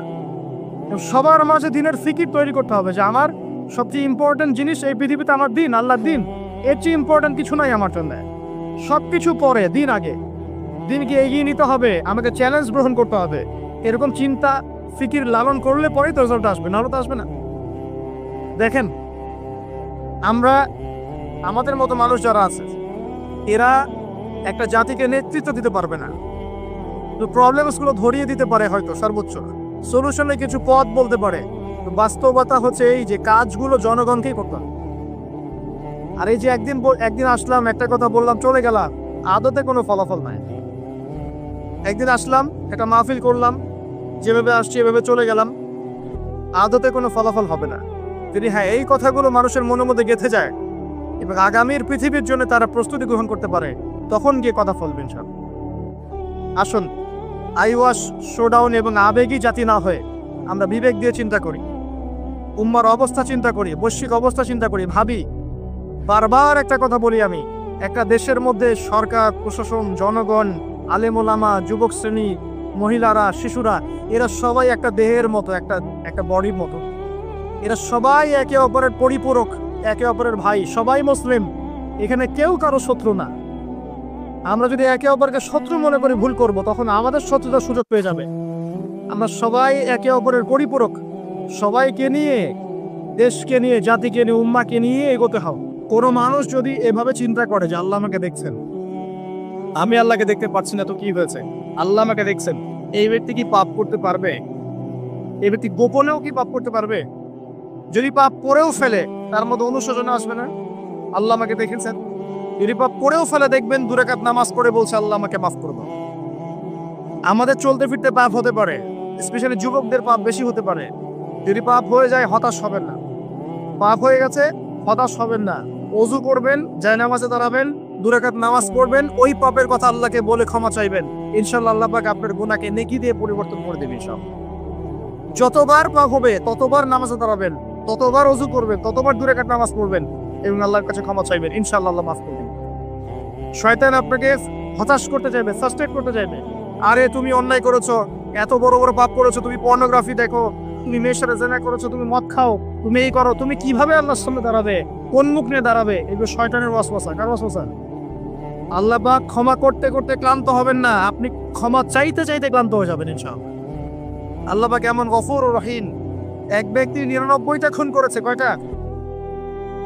Speaker 1: সবার মাঝে দিনের ফিকির তৈরি করতে হবে যে আমার সবচেয়ে ইম্পর্টেন্ট জিনিস এই পৃথিবীতে আমার দিন, আল্লাহর দিন। এর চেয়ে ইম্পর্টেন্ট কিছু নাই আমার জন্য। সবকিছু পরে, দিন আগে। দিনকে এগিয়ে নিতে হবে, আমাকে চ্যালেঞ্জ গ্রহণ করতে হবে। এরকম চিন্তা ফিকির লালন করলে পরেই তো রেজাল্ট আসবে, নাহলে তো আসবে না। দেখেন, আমরা আমাদের মতো মানুষ যারা আছে, এরা একটা জাতিকে নেতৃত্ব দিতে পারবে না। তো প্রবলেমসগুলো ধরিয়ে দিতে পারে হয়তো, সর্বোচ্চ সলিউশনে কিছু পথ বলতে পারে। তো বাস্তবতা হচ্ছে এই যে কাজগুলো জনগণকেই করতে হবে। আর এই যে একদিন আসলাম, একটা কথা বললাম, চলে গেলাম, আদতে কোনো ফলাফল নাই। একদিন আসলাম, একটা মাহফিল করলাম, যেভাবে আসছি এভাবে চলে গেলাম, আদতে কোনো ফলাফল হবে না। যদি হ্যাঁ এই কথাগুলো মানুষের মনের মধ্যে গেঁথে যায় এবং আগামীর পৃথিবীর জন্য তারা প্রস্তুতি গ্রহণ করতে পারে, তখন গিয়ে কথা ফলবেন সব। আসুন, আইওয়াশ, শোডাউন এবং আবেগী জাতি না হয়ে আমরা বিবেক দিয়ে চিন্তা করি, উম্মার অবস্থা চিন্তা করি, বৈশ্বিক অবস্থা চিন্তা করি, ভাবি। বারবার একটা কথা বলি আমি, একটা দেশের মধ্যে সরকার, প্রশাসন, জনগণ, আলেম ওলামা, যুবক শ্রেণী, মহিলারা, শিশুরা, এরা সবাই একটা দেহের মতো, একটা বডির মতো। এরা সবাই একে অপরের পরিপূরক, একে অপরের ভাই, সবাই মুসলিম। এখানে কেউ কারো শত্রু না। আমরা যদি একে অপরকে শত্রু মনে করে ভুল করব, তখন আমাদের শত্রুতার সুযোগ পেয়ে যাবে। আমরা সবাই একে অপরের পরিপূরক। সবাইকে নিয়ে, দেশকে নিয়ে, জাতিকে নিয়ে, উম্মাকে নিয়ে এগোতে হবে। কোনো মানুষ যদি এভাবে চিন্তা করে যে আল্লাহ আমাকে দেখছেন, আমি আল্লাহকে দেখতে পাচ্ছি না, তো কি হয়েছে, আল্লাহ আমাকে দেখছেন, এই ব্যক্তি কি পাপ করতে পারবে? এই ব্যক্তি গোপনেও কি পাপ করতে পারবে? যদি পাপ করেও ফেলে, তার মধ্যে অনুশোচনা আসবে না? আল্লাহ আমাকে দেখেছেন, যদি পাপ করেও ফেলে দেখবেন 2 রাকাত নামাজ পড়ে বলছে আল্লাহ আমাকে মাফ করে দাও। আমাদের চলতে ফিরতে পাপ হতে পারে, স্পেশালি যুবকদের পাপ বেশি হতে পারে। যদি পাপ হয়ে যায় হতাশ হবেন না। পাপ হয়ে গেছে হতাশ হবেন না। ওযু করবেন, জায়নামাজে দাঁড়াবেন, 2 রাকাত নামাজ পড়বেন, ওই পাপের কথা আল্লাহকে বলে ক্ষমা চাইবেন। ইনশাআল্লাহ আল্লাহ পাক আপনার গুনাহকে নেকি দিয়ে পরিবর্তন করে দেবেন ইনশাআল্লাহ। যতবার পাপ হবে ততবার নামাজে দাঁড়াবেন, ততবার ওযু করবেন, ততবার 2 রাকাত নামাজ পড়বেন এবং আল্লাহর কাছে ক্ষমা চাইবেন। ইনশাআল্লাহ আল্লাহ মাফ করবেন। শয়তান আপনাকে হতাশ করতে চাইবে, সাস্টেট করতে চাইবে। আরে তুমি অন্যায় করেছো, এত বড় বড় পাপ করেছো, তুমি পর্নোগ্রাফি দেখো, তুমি মেয়ের সাথে জেনা করেছো, তুমি মদ খাও, তুমি এই করো, তুমি কিভাবে আল্লাহর সামনে দাঁড়াবে, কোন মুখ নিয়ে দাঁড়াবে? এগুলো শয়তানের ওয়াসওয়াসা। কার ওয়াসওয়াসা? আল্লাহ পাক ক্ষমা করতে করতে ক্লান্ত হবেন না, আপনি ক্ষমা চাইতে চাইতে ক্লান্ত হয়ে যাবেন ইনশাআল্লাহ। আল্লাহ পাক এমন গফুর ও রহিম। এক ব্যক্তি 99টা খুন করেছে। কয়টা?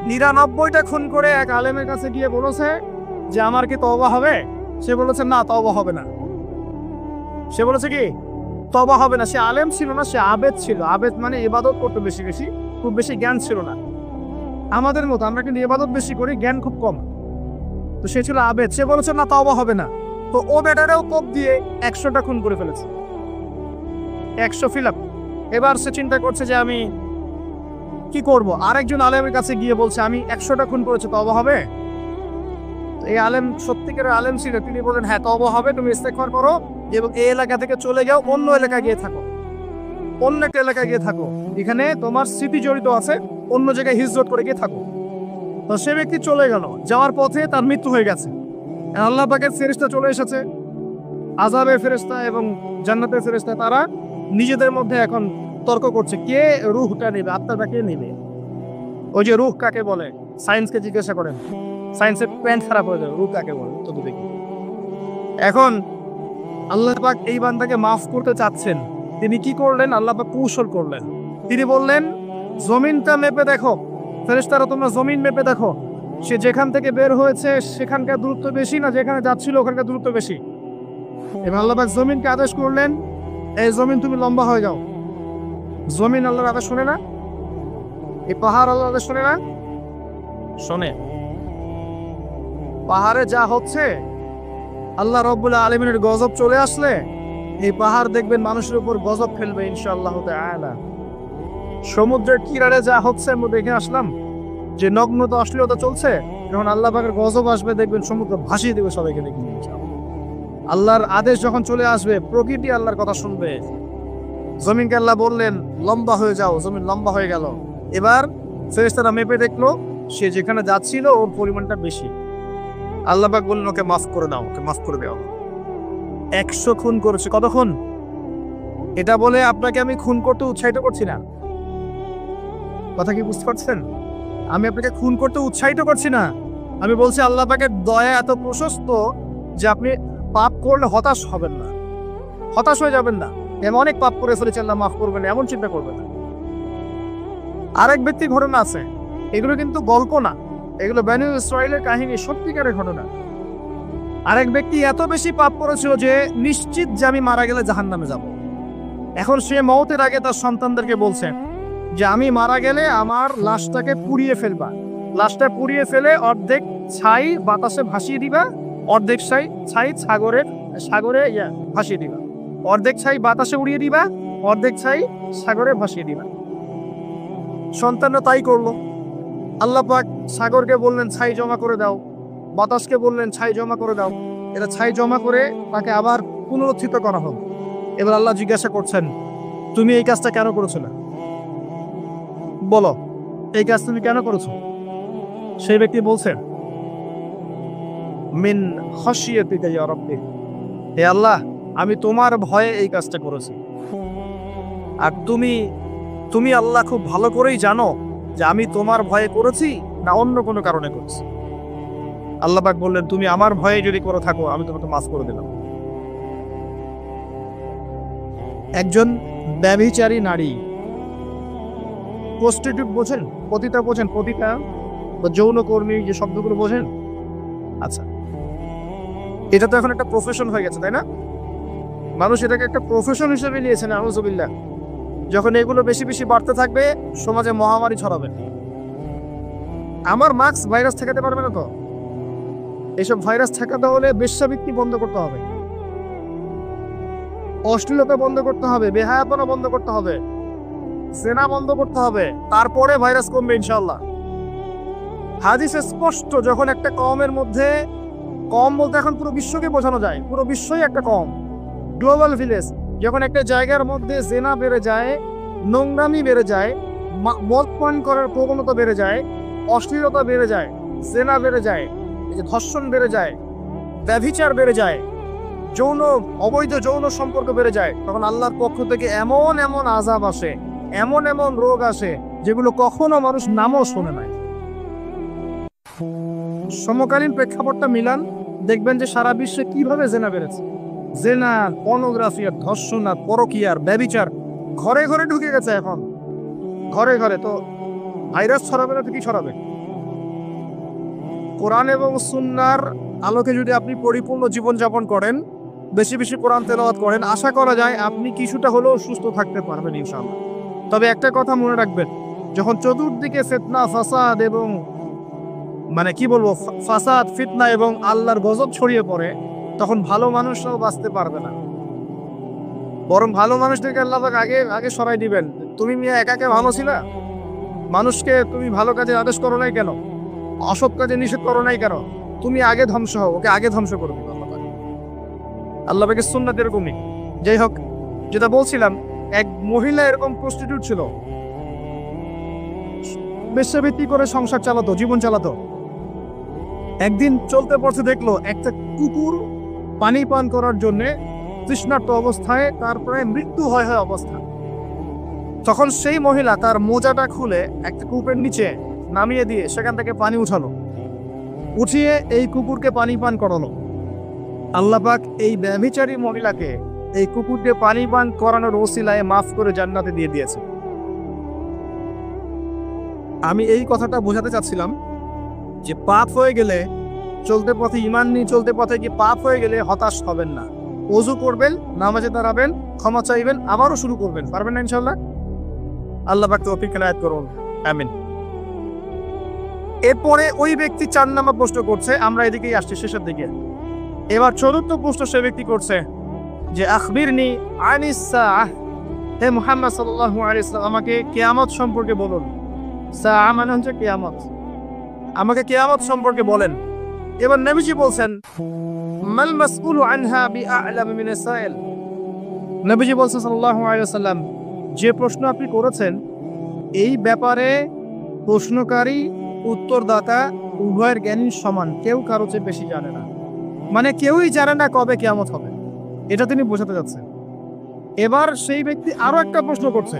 Speaker 1: 99টা খুন করে এক আলেমের কাছে গিয়ে বলেছে যে আমার কি তওবা হবে? সে বলেছে না, তওবা হবে না। সে বলেছে কি তওবা হবে না। সে আলেম ছিল না, সে আবেদ ছিল। আবেদ মানে ইবাদত করতে বেশি বেশি, খুব বেশি জ্ঞান ছিল না। আমাদের মতো আমরা কিন্তু ইবাদত বেশি করি, জ্ঞান খুব কম। তো সে ছিল আবেদ, সে বলেছে না তওবা হবে না। তো ও বেটারেও কোপ দিয়ে 100টা খুন করে ফেলেছে, 100 ফিল আপ। এবার সে চিন্তা করছে যে আমি কি করব। আরেকজন আলেমের কাছে গিয়ে বলছে আমি 100টা খুন করেছি, তওবা হবে? এই আলেম সত্যিকারের আলেম ছিল, তিনি বলেন হ্যাঁ তওবা হবে, তুমি ইস্তেগফার করো এবং এই এলাকা থেকে চলে যাও, অন্য এলাকায় গিয়ে থাকো, অন্য একটা এলাকায় গিয়ে থাকো, এখানে তোমার স্মৃতি জড়িত আছে, অন্য জায়গায় হিজরত করে গিয়ে থাকো। তো সে ব্যক্তি চলে গেল, যাওয়ার পথে তার মৃত্যু হয়ে গেছে। আল্লাহ পাকের ফেরেশতা চলে এসেছে, আযাবের ফেরেশতা এবং জান্নাতের ফেরেশতা, তারা নিজেদের মধ্যে এখন তর্ক করছে কে রূহটা নেবে, আত্মাটা কে নেবে। ওই যে রূহ কাকে বলে, সায়েন্সকে জিজ্ঞাসা করেন, সায়েন্সের প্যান্ট খারাপ হয়ে যাবে, রূহ কাকে বলে তো দেখি। এখন আল্লাহ পাক এই বান্দাকে মাফ করতে চাচ্ছেন, তিনি কি করলেন? আল্লাহ পাক কৌশল করলেন। তিনি বললেন জমিনটা মেপে দেখো, ফেরেশতারা তোমরা জমিন মেপে দেখো, সে যেখান থেকে বের হয়েছে সেখানকার দূরত্ব বেশি না যেখানে যাচ্ছিল ওখানকার দূরত্ব বেশি। এবার আল্লাহ পাক জমিনকে আদেশ করলেন এই জমিন তুমি লম্বা হয়ে যাও। জমিন আল্লাহর আদেশ শোনে না? এই পাহাড় আল্লাহর আদেশ শোনে না? শোনে। পাহাড়ে যা হচ্ছে, আল্লাহ রাব্বুল আলামিনের গজব চলে আসলে এই পাহাড় দেখবেন মানুষের উপর গজব ফেলবে ইনশাআল্লাহ তাআলা। সমুদ্রের কিনারে যা হচ্ছে আমরা দেখে আসলাম যে নগ্নতা অশ্লীলতা চলছে, যখন আল্লাহ পাকের গজব আসবে দেখবেন সমুদ্র ভাসিয়ে দেবে সবাইকে দেখবেন ইনশাআল্লাহ। আল্লাহর আদেশ যখন চলে আসবে প্রকৃতি আল্লাহর কথা শুনবে। জমিনকে আল্লাহ বললেন লম্বা হয়ে যাও, জমিন লম্বা হয়ে গেল। এবার ফেরেশতারা মেপে দেখলো সে যেখানে যাচ্ছিল ওর পরিমাণটা বেশি। আল্লাহ পাক বললেন ওকে মাফ করে দাও, ওকে মাফ করে দাও। 100 খুন করেছে। কত খুন? এটা বলে আপনাকে আমি খুন করতে উৎসাহিত করছি না, কথা কি বুঝতে পারছেন? আমি আপনাকে খুন করতে উৎসাহিত করছি না। আমি বলছি আল্লাহ পাকের দয়া এত প্রশস্ত যে আপনি পাপ করলে হতাশ হবেন না, হতাশ হয়ে যাবেন না। আমি অনেক পাপ করে ফেলেছি, আল্লাহ মাফ করবেন এমন চিন্তা করবেন না। আরেক ব্যক্তির ঘটনা আছে, এগুলো কিন্তু গল্প না, এগুলো বনী ইসরাইলের কাহিনী, সত্যিকারের ঘটনা। আরেক ব্যক্তি এত বেশি পাপ করেছিল যে নিশ্চিত যে আমি মারা গেলে জাহান্নামে যাব। এখন সে মওতের আগে তার সন্তানদেরকে বলছে যে আমি মারা গেলে আমার লাশটাকে পুড়িয়ে ফেলবা, লাশটা পুড়িয়ে ফেলে অর্ধেক ছাই বাতাসে ভাসিয়ে দিবা, অর্ধেক ছাই সাগরে ভাসিয়ে দিবা, অর্ধেক ছাই বাতাসে উড়িয়ে দিবা, অর্ধেক ছাই সাগরে ভাসিয়ে দিবা। সন্তানরা তাই করলো। আল্লাহ পাক সাগরকে বললেন ছাই জমা করে দাও, বাতাসকে বললেন ছাই জমা করে দাও। এটা ছাই জমা করে তাকে আবার পুনরুত্থিত করা হলো। এবার আল্লাহ জিজ্ঞাসা করছেন তুমি এই কাজটা কেন করেছো না? বলো এই কাজ তুমি কেন করেছো? সেই ব্যক্তি বলছেন মিন খাশিয়াতিকা ইয়া রাব্বি, হে আল্লাহ আমি তোমার ভয়ে এই কাজটা করেছি। আর তুমি আল্লাহ খুব ভালো করেই জানো যে আমি তোমার ভয়ে করেছি না অন্য কোনো কারণে করেছি। আল্লাহ পাক বললেন তুমি আমার ভয়ে যদি করে থাকো আমি তোমাকে মাফ করে দিলাম। একজন ব্যভিচারী নারী, প্রস্টিটিউট বোঝেন? পতিতা বোঝেন? পতিতা বা যৌনকর্মী যে শব্দগুলো বোঝেন? আচ্ছা, এটা তো এখন একটা প্রফেশন হয়ে গেছে, তাই না? মানুষ এটাকে একটা প্রফেশন হিসেবে নিয়েছেন। আউযুবিল্লাহ। যখন এগুলো বেশি বেশি বাড়তে থাকবে সমাজে মহামারী ছড়াবে। আমার মাস্ক ভাইরাস ঠেকাতে পারবে না তো? এইসব ভাইরাস ঠেকাতে হলে বেশ্যাবৃত্তি বন্ধ করতে হবে, অশ্লীলতা বন্ধ করতে হবে, বেহায়াপনা বন্ধ করতে হবে, জেনা বন্ধ করতে হবে, তারপরে ভাইরাস কমবে ইনশাআল্লাহ। হাদিসে স্পষ্ট, যখন একটা কওমের মধ্যে, কম বলতে এখন পুরো বিশ্বকে বোঝানো যায়, পুরো বিশ্বই একটা কম, গ্লোবাল ভিলেজ, যখন একটা জায়গার মধ্যে জেনা বেড়ে যায়, নোংরামি বেড়ে যায়, মদ পান করার প্রবণতা বেড়ে যায়, অশ্লীলতা বেড়ে যায়, জেনা বেড়ে যায়, এই যে ধর্ষণ বেড়ে যায়, ব্যভিচার বেড়ে যায়, অবৈধ যৌন সম্পর্ক বেড়ে যায়, তখন আল্লাহর পক্ষ থেকে এমন এমন আযাব আসে, এমন এমন রোগ আসে যেগুলো কখনো মানুষ নামও শোনে নাই। সমকালীন প্রেক্ষাপটটা মিলান, দেখবেন যে সারা বিশ্বে কিভাবে জেনা বেড়েছে। জেনা, পর্নোগ্রাফি, আর ধর্ষণ, আর পরকীয়ার, ব্যভিচার ঘরে ঘরে ঢুকে গেছে এখন, ঘরে ঘরে। তো ভাইরাস ছড়াবে না তো কি ছড়াবে? কোরআন এবং সুন্নাহর আলোকে যদি আপনি পরিপূর্ণ জীবনযাপন করেন, বেশি বেশি কোরআন তেলাওয়াত করেন, আশা করা যায় আপনি কিছুটা হলেও সুস্থ থাকতে পারবেন ইনশাআল্লাহ। তবে একটা কথা মনে রাখবেন, যখন চতুর্দিকে ফিতনা, ফাসাদ এবং ফাসাদ, ফিতনা এবং আল্লাহর গজব ছড়িয়ে পড়ে, তখন ভালো মানুষরাও বাঁচতে পারবে না। বরং ভালো মানুষদেরকে আল্লাহ পাক আগে আগে সরাই দিবেন। তুমি মিয়া একাকে ভালো ছিলা, মানুষকে তুমি ভালো কাজে আদেশ করো নাই কেন, অসৎ কাজে নিষেধ করো নাই কেন, তুমি আগে ধ্বংস হও, ওকে আগে ধ্বংস করবে আল্লাহ পাকের সুন্নাত এরকমই। যাই হোক, যেটা বলছিলাম, এক মহিলা এরকম প্রস্টিটিউট ছিল, বেশ্যাবৃত্তি করে সংসার চালাতো, জীবন চালাতো। একদিন চলতে পড়তে দেখলো একটা কুকুর পানি পান করার জন্য তৃষ্ণার্ত অবস্থায়, তারপরে মৃত্যু হয় অবস্থা। তখন সেই মহিলা তার মোজাটা খুলে একটা কূপের নিচে নামিয়ে দিয়ে সেখান থেকে পানি উঠালো, উঠিয়ে এই কুকুরকে পানি পান করালো। আল্লাহ পাক এই ব্যভিচারী মহিলাকে এই কুকুরকে পানি পান করানোর ওসিলায় মাফ করে জান্নাতে দিয়ে দিয়েছে। আমি এই কথাটা বোঝাতে চাচ্ছিলাম যে পাপ হয়ে গেলে, চলতে পথে ঈমান নিয়ে চলতে পথে কি পাপ হয়ে গেলে হতাশ হবেন না। ওযু করবেন, নামাজে দাঁড়াবেন, ক্ষমা চাইবেন, আবারও শুরু করবেন, পারবেন না ইনশাআল্লাহ। আল্লাহ পাক তৌফিক এনায়েত করুন, আমিন। এরপরে ওই ব্যক্তি 4 নম্বর প্রশ্ন করছে, আমরা এদিকেই আসছি শেষের দিকে। এবার 4র্থ প্রশ্ন সে ব্যক্তি করছে যে আখবিরনি আনিস সাআহ, হে মুহাম্মদ সাল্লাল্লাহু আলাইহি ওয়াসাল্লাম, আমাকে কিয়ামত সম্পর্কে বলুন। সাআহ মানে হচ্ছে কিয়ামত, আমাকে কিয়ামত সম্পর্কে বলেন। এবার নবীজি বলছেন, মাল মাসউলু আনহা বিআ'লাম মিনাস সাইল। নবীজি বলছেন সাল্লাল্লাহু আলাইহি ওয়াসাল্লাম, যে প্রশ্ন আপনি করেছেন এই ব্যাপারে প্রশ্নকারী উত্তরদাতা উভয়ের জ্ঞানী সমান, কেউ কারো চেয়ে বেশি জানে না। মানে কেউই জানে না কবে কিয়ামত হবে, এটা তিনি বোঝাতে যাচ্ছেন। এবার সেই ব্যক্তি আরো একটা প্রশ্ন করছে,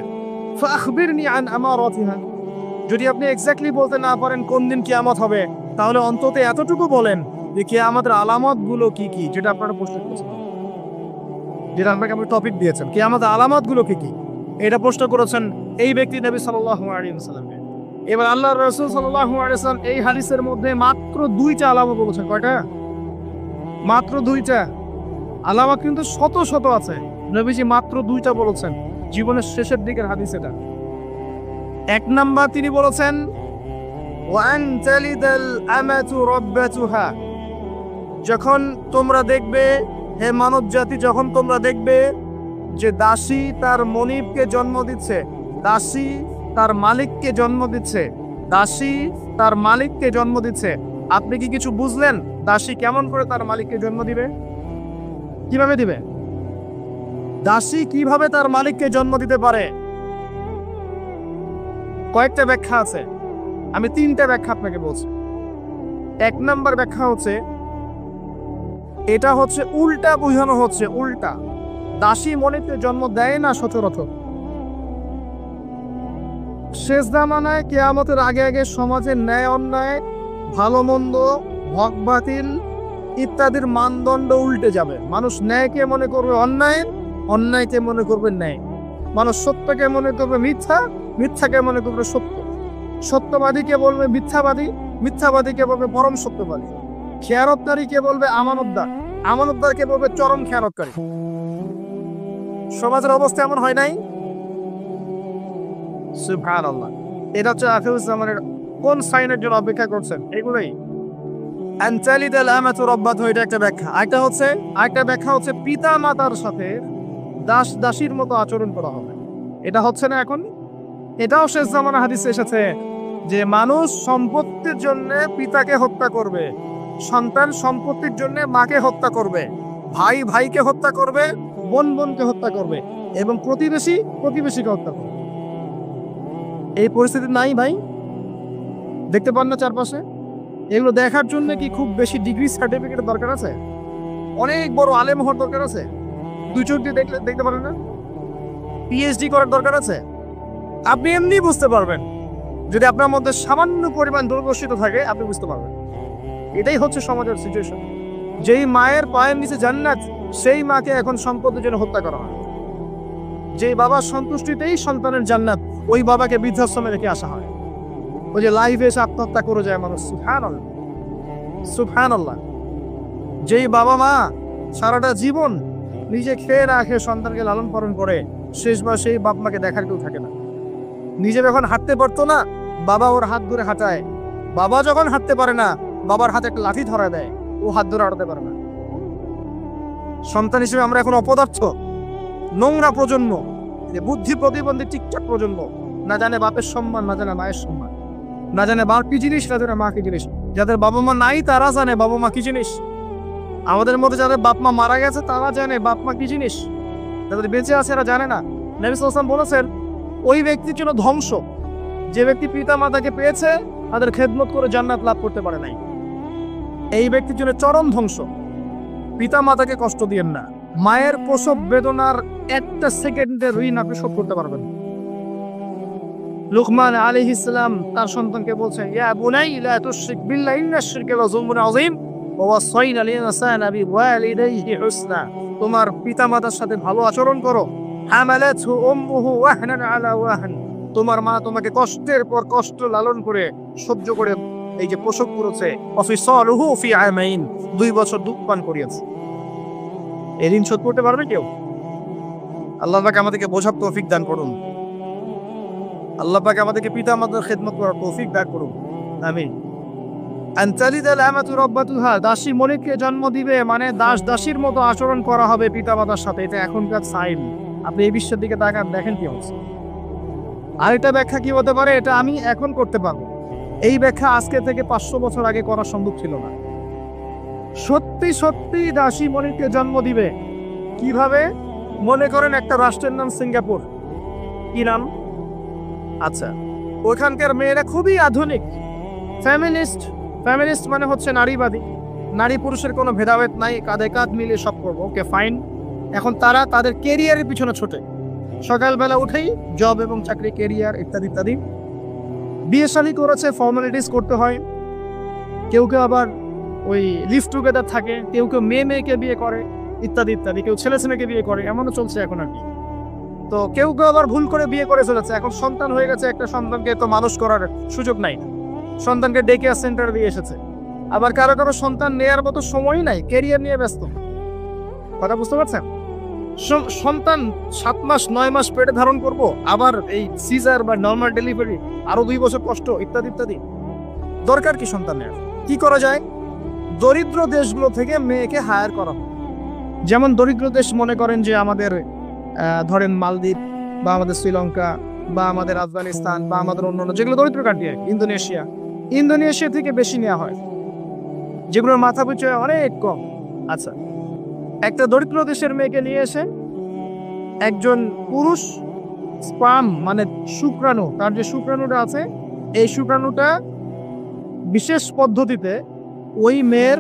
Speaker 1: ফাখবিরনি আন আমারাতিহা। যদি আপনি এক্স্যাক্টলি বলতে না পারেন কোন দিন কিয়ামত হবে, তাহলে অন্তত এতটুকু বলেন যে কিয়ামতের আলামত গুলো কি কি, যেটা আপনারা প্রশ্ন করেছেন, যেটা আপনাকে আপনি টপিক দিয়েছেন, কিয়ামতের আলামত গুলো কি কি, এটা প্রশ্ন করেছেন এই ব্যক্তি নবী সাল্লাল্লাহু আলাইহি ওয়াসাল্লামকে। এবার আল্লাহর রাসূল সাল্লাল্লাহু আলাইহি ওয়াসাল্লাম এই হাদিসের মধ্যে মাত্র 2টা আলামত বলেছেন। কয়টা? মাত্র 2টা আলামত, কিন্তু শত শত আছে। নবীজি মাত্র 2টা বলেছেন, জীবনের শেষের দিকের হাদিস এটা। 1 নাম্বার তিনি বলেছেন, ওয়ান তালিদাল আমাতু রাব্বাতুহা। যখন তোমরা দেখবে, হে মানব জাতি, যখন তোমরা দেখবে যে দাসী তার মনিবকে জন্ম দিচ্ছে, দাসী তার মালিককে জন্ম দিচ্ছে, দাসী তার মালিককে জন্ম দিচ্ছে, আপনি কি কিছু বুঝলেন দাসী কেমন করে তার মালিককে জন্ম দিবে? কিভাবে দিবে? দাসী কিভাবে তার মালিককে জন্ম দিতে পারে? কয়েকটা ব্যাখ্যা আছে, আমি 3টা ব্যাখ্যা আপনাকে বলছি। 1 নাম্বার ব্যাখ্যা হচ্ছে, এটা হচ্ছে উল্টা বোঝানো হচ্ছে, উল্টা। দাসী মনিবকে জন্ম দেয় না সচরাচর। শেষ জামানায় কিয়ামতের আগে আগে সমাজের ন্যায় অন্যায়, ভালো মন্দ, হক বাতিল ইত্যাদির মানদণ্ড উল্টে যাবে। মানুষ ন্যায়কে মনে করবে অন্যায়, অন্যায়কে মনে করবে ন্যায়। মানুষ সত্যকে মনে করবে মিথ্যা, মিথ্যাকে মনে করবে সত্য। সত্যবাদীকে বলবে মিথ্যাবাদী, মিথ্যাবাদীকে বলবে পরম সত্যবাদী। খেয়ানতকারীকে বলবে আমানতদার, আমানতদারকে বলবে চরম খেয়ানতকারী। সমাজের অবস্থা এমন হয় নাই? সুবহানাল্লাহ। এটা হচ্ছে আখিরুজ্জামানের কোন সাইনের জন্য অপেক্ষা করছেন? এগুলোই আনতালিদাল আমাতু রাব্বাতু, এটা একটা ব্যাখ্যা। আরেকটা ব্যাখ্যা হচ্ছে পিতা মাতার সাথে দাস দাসীর মতো আচরণ করা হবে। এটা হচ্ছে না এখন? এটাও শেষ জামানা হাদিসে এসেছে যে মানুষ সম্পত্তির জন্য পিতাকে হত্যা করবে, সন্তান সম্পত্তির জন্য মাকে হত্যা করবে, ভাই ভাইকে হত্যা করবে, বোন বোনকে হত্যা করবে, এবং প্রতিবেশী প্রতিবেশীকে হত্যা করবে। এই পরিস্থিতি নাই ভাই? দেখতে পান না চারপাশে? এগুলো দেখার জন্য কি খুব বেশি ডিগ্রি সার্টিফিকেটের দরকার আছে? অনেক বড় আলেম হওয়ার দরকার আছে? দুই চোখ দিয়ে দেখতে পারেন না? পিএইচডি করার দরকার আছে? আপনি এমনি বুঝতে পারবেন। যদি আপনার মধ্যে সামান্য পরিমাণ দূরদর্শিতা থাকে, আপনি বুঝতে পারবেন। এটাই হচ্ছে সমাজের সিচুয়েশন। যেই মায়ের পায়ের নিচে জান্নাত, সেই মাকে এখন সম্পদের জন্য হত্যা করা হয়। যেই বাবার সন্তুষ্টিতেই সন্তানের জান্নাত, ওই বাবাকে বৃদ্ধাশ্রমে রেখে আসা হয়। ওই যে লাইফে এসে আত্মহত্যা করে যায় মানুষ। সুবহানাল্লাহ, সুবহানাল্লাহ। যেই বাবা মা সারাটা জীবন নিজে খেয়ে না খেয়ে সন্তানকে লালন পালন করে, শেষবার সেই বাপ মাকে দেখার কেউ থাকে না। নিজে যখন হাঁটতে পারতো না, বাবা ওর হাত ধরে হাঁটায়। বাবা যখন হাঁটতে পারে না, বাবার হাতে একটা লাঠি ধরা দেয়, ও হাত ধরে হাঁটতে পারে না। সন্তান হিসেবে আমরা এখন অপদার্থ, নোংরা প্রজন্ম, যে বুদ্ধি প্রতিবন্ধী টিকটক প্রজন্ম। না জানে বাপের সম্মান, না জানে মায়ের সম্মান, না জানে বাপ কি জিনিস, না জানে মা কি জিনিস। যাদের বাবা মা নাই তারা জানে বাবা মা কি জিনিস। আমাদের মধ্যে যাদের বাপ মা মারা গেছে তারা জানে বাপ মা কি জিনিস। যাদের বেঁচে আছে এরা জানে না। নবী সাল্লাল্লাহু আলাইহি ওয়াসাল্লাম বলেছেন, ওই ব্যক্তির জন্য ধ্বংস যে ব্যক্তি পিতা মাতাকে পেয়েছে, তাদের খেদমত করে জান্নাত লাভ করতে পারে নাই। এই ব্যক্তির জন্য চরম ধ্বংস। পিতা মাতাকে কষ্ট দিয়েন না। মায়ের প্রসব বেদনার একটা সেকেন্ডের ঋণ আপনি শোধ করতে পারবেন। লুকমান আলাইহিস সালাম তার সন্তানকে বলছেন, ইয়া বুনাই লা তুশরিক বিল্লাহি ইন্নাশ শিরকা লাযুলমুন আযীম ওয়া ওয়াসাইনা লিল ইনসানা বিওয়ালিদাইহি হুসনা। তোমার পিতামাতার সাথে ভালো আচরণ করো। হামালাতহু উম্মুহু ওয়াহনান আলা ওয়াহন। তোমার মা তোমাকে কষ্টের পর কষ্ট লালন করে সহ্য করে এই যে প্রসব করেছে। অফিসালুহু ফি আমাইন, 2 বছর দুধ পান করিয়েছে। এই ঋণ শোধ করতে পারবে কেউ? আল্লাহ পাক আমাদেরকে বোঝার তৌফিক দান করুন। আল্লাহ পাক আমাদেরকে পিতা মাতার খেদমত করার তৌফিক দান করুন। আমিন। আনতালিদাল আমাতু রাব্বাতুহা, দাসী মনিককে জন্ম দিবে মানে দাস দাসীর মতো আচরণ করা হবে পিতা মাতার সাথে। এটা এখনকার সাইন। আপনি এই বিশ্বের দিকে তাকান, দেখেন কি হচ্ছে। আরেকটা ব্যাখ্যা কি হতে পারে, এটা আমি এখন করতে পারবো। এই ব্যাখ্যা আজকে থেকে 500 বছর আগে করা সম্ভব ছিল না। সত্যি সত্যি দাসী মনিককে জন্ম দিবে। কিভাবে? মনে করেন একটা রাষ্ট্রের নাম সিঙ্গাপুর। কি নাম? আচ্ছা, ওখানকার মেয়েরা খুবই আধুনিক, ফ্যামিনিস্ট। ফ্যামিনিস্ট মানে হচ্ছে নারীবাদী। নারী পুরুষের কোনো ভেদাভেদ নাই, কাঁধে কাঁধ মিলিয়ে সব করবো। Okay fine. এখন তারা তাদের কেরিয়ারের পিছনে ছোটে। সকালবেলা উঠেই জব এবং চাকরি, কেরিয়ার ইত্যাদি ইত্যাদি। বিয়ে শাদী করেছে, ফর্মালিটিস করতে হয়। কেউ কেউ আবার ওই লিভ টুগেদার থাকে, কেউ কেউ মেয়ে মেয়েকে বিয়ে করে ইত্যাদি ইত্যাদি। কেউ ছেলে ছেলেকে বিয়ে করে, এমনও চলছে এখন আর কি। তো কেউ কেউ আবার ভুল করে বিয়ে করে ফেলেছে। এখন সন্তান হয়ে গেছে, একটা সন্তানকে তো মানুষ করার সুযোগ নাই, সন্তানকে ডে কেয়ার সেন্টারে দিয়ে এসেছে। আবার কারো কারো সন্তান নেয়ার মতো সময়ই নাই, ক্যারিয়ার নিয়ে ব্যস্ত। কথা বুঝতে পারছেন? সন্তান 7 মাস 9 মাস পেটে ধারণ করব, আবার এই সিজার বা নর্মাল ডেলিভারি, আরো 2 বছর কষ্ট ইত্যাদি ইত্যাদি। দরকার কি সন্তানের? কি করা যায়? দরিদ্র দেশগুলো থেকে মেয়েকে হায়ার করা। যেমন দরিদ্র দেশ মনে করেন যে আমাদের ধরেন মালদ্বীপ বা আমাদের শ্রীলঙ্কা বা আমাদের আফগানিস্তান বা আমাদের অন্যান্য যেগুলো দরিদ্র কান্ট্রি, ইন্দোনেশিয়া থেকে বেশি নেওয়া হয়, যেগুলোর মাথা পিছু অনেক কম। আচ্ছা, একটা দরিদ্র দেশের মেয়েকে নিয়ে এসে একজন পুরুষ স্পার্ম মানে শুক্রাণু, তার যে শুক্রাণুটা আছে, এই শুক্রাণুটা বিশেষ পদ্ধতিতে ওই মেয়ের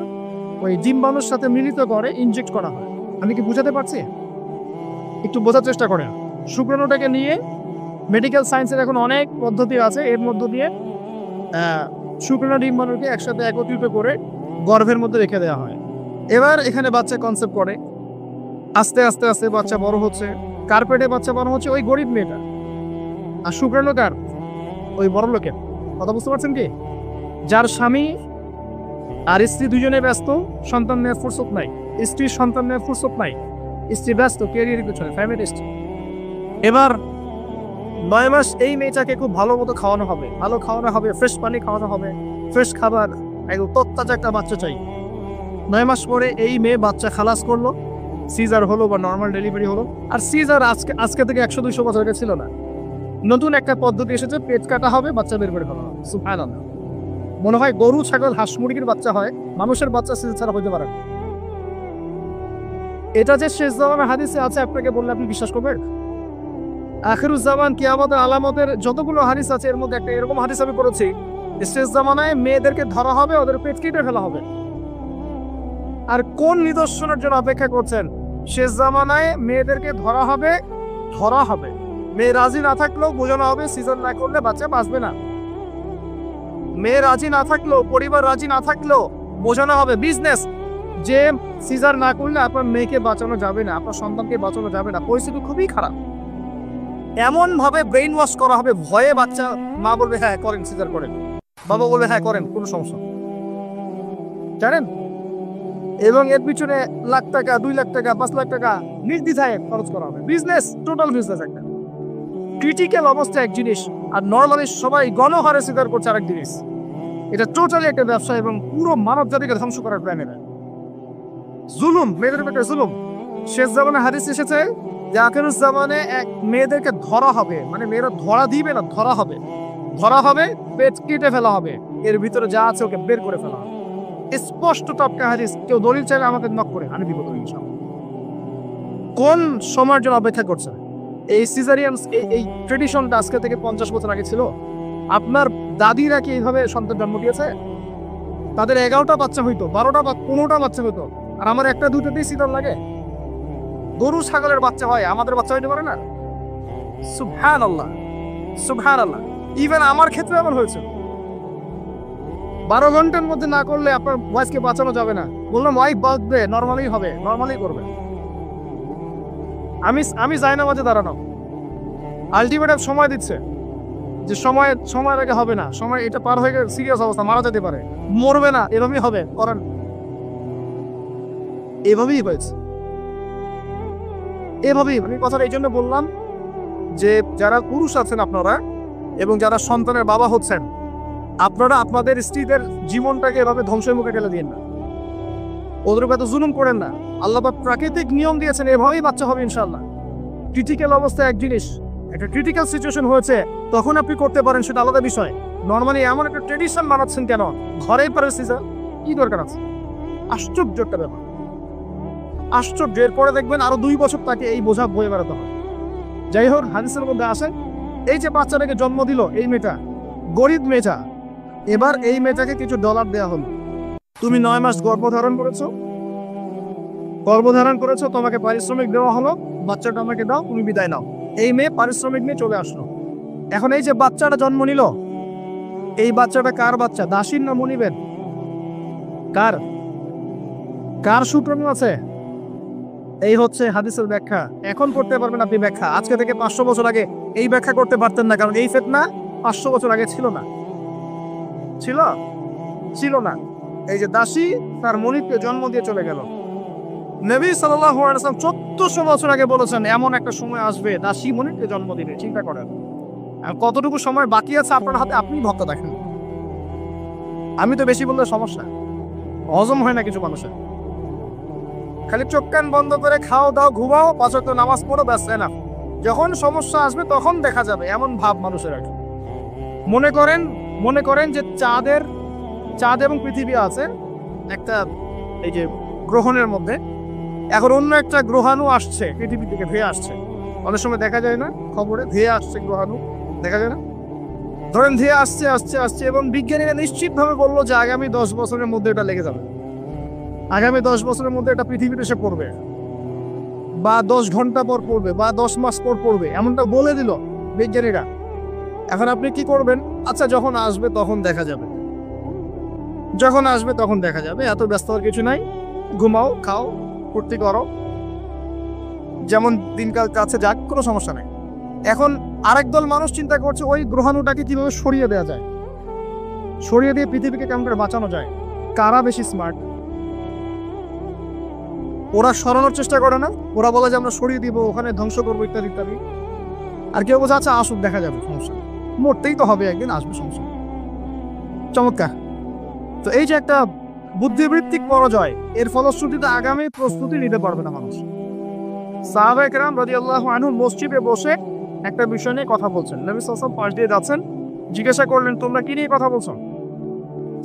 Speaker 1: ওই ডিম্বাণুর সাথে মিলিত করে ইনজেক্ট করা হয়। আমি কি বুঝাতে পারছি? একটু বোঝার চেষ্টা করেন। শুক্রাণুটাকে নিয়ে মেডিকেল সায়েন্সের এখন অনেক পদ্ধতি আছে, এর মধ্য দিয়ে শুক্রাণু ডিম্বাণুকে একসাথে একত্রিত করে গর্ভের মধ্যে রেখে দেওয়া হয়। এবার এখানে বাচ্চা কনসেপ্ট করে, আস্তে আস্তে আস্তে বাচ্চা বড় হচ্ছে। কার্পেটে বাচ্চা বড় হচ্ছে ওই গরিব মেয়েটা, আর শুক্রাণু কার? ওই বড় লোকের। কথা বুঝতে পারছেন কি? যার স্বামী আর স্ত্রী দুজনে ব্যস্ত, সন্তান নেওয়ার ফুরসত নাই, স্ত্রীর সন্তান নেওয়ার ফুরসত নাই, স্ত্রী ব্যস্ত ক্যারিয়ারের পিছনে, ফ্যামিলিস্ট। এবার 9 মাস এই মেয়েটাকে খুব ভালো মতো খাওয়ানো হবে, ফ্রেশ পানি খাওয়ানো হবে, ফ্রেশ খাবার, একদম তত্তাজা একটা বাচ্চা চাই। 9 মাস পরে এই মেয়ে বাচ্চা খালাস করলো, সিজার হলো বা নর্মাল ডেলিভারি হলো। আর সিজার আজকে থেকে 100-200 বছর আগে ছিল না, নতুন একটা পদ্ধতি এসেছে, পেট কাটা হবে, বাচ্চা বের করে ফেলা হবে। সুবহানাল্লাহ। মনে হয় গরু, ছাগল, হাঁস মুরগির বাচ্চা হয়, মানুষের বাচ্চা সিজার ছাড়া হতে পারে না। এটা যে শেষ জামানের হাদিসে আছে, আপনাকে বললে আপনি বিশ্বাস করবেন? আখিরুজ জামান, কিয়ামতের আলামতের যতগুলো হাদিস আছে এর মধ্যে একটা এরকম হাদিস আমি পড়েছি, শেষ জামানায় মেয়েদেরকে ধরা হবে, ওদের পেট কেটে ফেলা হবে। আর কোন নিদর্শনের জন্য অপেক্ষা করছেন? শেষ জামানায় মেয়েদেরকে ধরা হবে। মেয়ে রাজি না থাকলেও বোঝানো হবে, সিজন না করলে বাচ্চা বাঁচবে না। মেয়ে রাজি না থাকলেও, পরিবার রাজি না থাকলেও বোঝানো হবে, বিজনেস, যে সিজার না করলে আপনার মেয়েকে বাঁচানো যাবে না, আপনার সন্তানকে বাঁচানো যাবে না। পরিস্থিতি খুবই খারাপ। এমন ভাবে ব্রেইন ওয়াশ করা হবে, ভয়ে বাচ্চা, মা বলবে হ্যাঁ করেন, সিজার করেন, বাবা বলবে হ্যাঁ করেন, কোনো সমস্যা, জানেন? এবং এর পিছনে লাখ টাকা, 2 লাখ টাকা, 5 লাখ টাকা নির্দ্বিধায় খরচ করা হবে। বিজনেস, টোটাল বিজনেস একটা। ক্রিটিক্যাল অবস্থা এক জিনিস, আর নর্মালি সবাই গণহারে সিজার করছে আরেক জিনিস। এটা টোটালি একটা ব্যবসা এবং পুরো মানব জাতিকে ধ্বংস করার প্ল্যান। এটা জুলুম, মেয়েদের উপর জুলুম। শেষ জামানে হাদিস এসেছে যে আখিরুজ জামানে মেয়েদেরকে ধরা হবে, মানে মেয়েরা ধরা দিবে না, ধরা হবে, পেট কেটে ফেলা হবে, এর ভিতরে যা আছে ওকে বের করে ফেলা হবে। স্পষ্ট টপকা হাদিস। কেউ দলিল চাইলে আমাকে নক করে, আমি দিব দলিল ইনশাআল্লাহ। কোন সময়ের জন্য অপেক্ষা করছে? এই সিজারিয়ান, এই ট্রেডিশনটা আজকে থেকে 50 বছর আগে ছিল। আপনার দাদিরা কি এইভাবে সন্তান জন্ম দিয়েছে? তাদের 11টা বাচ্চা হইতো, 12টা বা 15টা বাচ্চা হইতো, আর আমার 1-2টাতেই সিজার লাগে। গরু ছাগলের বাচ্চা হয়, আমাদের বাচ্চা হইতে পারে না? সুবহানাল্লাহ, সুবহানাল্লাহ। ইভেন আমার ক্ষেত্রে এমন হয়েছে। 12 ঘন্টার মধ্যে না করলে আপনার ওয়াইফকে বাঁচানো যাবে না। বললাম ওয়াইফ বাঁচবে, নর্মালি হবে, নর্মালি করবে। আমি যাই না মাঝে দাঁড়ানো, আলটিমেটাম সময় দিচ্ছে যে সময়ের আগে হবে না, সময় এটা পার হয়ে গেলে সিরিয়াস অবস্থা, মারা যেতে পারে, মরবে না, এভাবেই হবে, করেন। এভাবেই হয়েছে, এভাবেই। আমি কথাটা এই জন্য বললাম যে যারা পুরুষ আছেন আপনারা, এবং যারা সন্তানের বাবা হচ্ছেন, আপনারা আপনাদের স্ত্রীদের জীবনটাকে এভাবে ধ্বংসের মুখে ঠেলে দিন না, ওদের উপর এত জুলুম করেন না। আল্লাহ পাক প্রাকৃতিক নিয়ম দিয়েছেন, এভাবেই বাচ্চা হবে ইনশাআল্লাহ। ক্রিটিক্যাল অবস্থা এক জিনিস, একটা ক্রিটিক্যাল সিচুয়েশন হয়েছে, তখন আপনি করতে পারেন, সেটা আলাদা বিষয়। নর্মালি এমন একটা ট্রেডিশন বানাচ্ছেন কেন? ঘরেই পারে সিজার, কি দরকার আছে? আশ্চর্য একটা ব্যাপার, আশ্চর্য। এরপরে দেখবেন আরো 2 বছর তাকে এই বোঝা বয়ে বেড়াতে হয়। যাই হোক, হাদিসের মধ্যে আসে, এই যে বাচ্চাটাকে জন্ম দিল এই মেয়েটা, গরিব মেয়েটা, এবার এই মেয়েটাকে কিছু ডলার দেওয়া হলো। তুমি 9 মাস গর্ভধারণ করেছো, তোমাকে পারিশ্রমিক দেওয়া হলো, বাচ্চাটা আমাকে দাও, তুমি বিদায় নাও। এই মেয়ে পারিশ্রমিক নিয়ে চলে আসলো। এখন এই যে বাচ্চাটা জন্ম নিল, এই বাচ্চাটা কার বাচ্চা? দাসীর না মনিবের? কার সূত্রণ আছে? এই হচ্ছে হাদিসের ব্যাখ্যা। এখন করতে পারবেন আপনি ব্যাখ্যা, আজকে থেকে 500 বছর আগে এই ব্যাখ্যা করতে পারতেন না, কারণ এই ফিতনা 500 বছর আগে ছিল না। এই যে দাসী তার মনিবকে জন্ম দিয়ে চলে গেল। নবী সাল্লাল্লাহু আলাইহি ওয়াসাল্লাম 1400 বছর আগে বলেছেন এমন একটা সময় আসবে দাসী মনিবকে জন্ম দিবে। চিন্তা করেন, আর কতটুকু সময় বাকি আছে আপনার হাতে, আপনি ভক্ত দেখেন। আমি তো বেশি বললে সমস্যা, হজম হয় না কিছু মানুষের। খালি চোখ কান বন্ধ করে খাও দাও, ঘুমাও, 5 ওয়াক্ত নামাজ পড়ো, ব্যাস এনাফ। যখন সমস্যা আসবে তখন দেখা যাবে, এমন ভাব মানুষের আছে। মনে করেন যে চাঁদ এবং পৃথিবী আছে একটা এই যে গ্রহণের মধ্যে। এখন অন্য একটা গ্রহাণু আসছে পৃথিবী থেকে, ধেয়ে আসছে। অনেক সময় দেখা যায় না খবরে, ধেয়ে আসছে গ্রহাণু, দেখা যায় না? ধরেন ধেয়ে আসছে এবং বিজ্ঞানীরা নিশ্চিতভাবে বললো যে আগামী 10 বছরের মধ্যে এটা লেগে যাবে, আগামী 10 বছরের মধ্যে এটা পৃথিবীতে এসে পড়বে, বা 10 ঘন্টা পর পড়বে, বা 10 মাস পর পড়বে, এমনটা বলে দিল বিজ্ঞানীরা। এখন আপনি কি করবেন? আচ্ছা, যখন আসবে তখন দেখা যাবে, এত ব্যস্ত হওয়ার কিছু নাই, ঘুমাও, খাও, ফুর্তি করো, যেমন দিনকাল কাছে যাক, কোনো সমস্যা নেই। এখন আরেক দল মানুষ চিন্তা করছে ওই গ্রহাণুটাকে কিভাবে সরিয়ে দেওয়া যায়, সরিয়ে দিয়ে পৃথিবীকে কেমন করে বাঁচানো যায়। কারা বেশি স্মার্ট? ওরা সরানোর চেষ্টা করে না, ওরা বলে যে আমরা সরিয়ে দিব, ওখানে ধ্বংস করবো, ইত্যাদি ইত্যাদি। আর কেউ বোঝা, আচ্ছা আসুক, দেখা যাবে, সমস্যা, মরতেই তো হবে একদিন, আসবে, সমস্যা। চমৎকার। তো এই যে একটা বুদ্ধিবৃত্তিক পরাজয়, এর ফলশ্রুতিতে আগামী প্রস্তুতি নিতে পারবে না মানুষ। সাহাবায়ে কেরাম রাদিয়াল্লাহু আনহু মসজিদে বসে একটা বিষয় নিয়ে কথা বলছেন। নবী সাল্লাল্লাহু আলাইহি ওয়াসাল্লাম পাশ দিয়ে যাচ্ছেন, জিজ্ঞাসা করলেন, তোমরা কি নিয়ে কথা বলছো?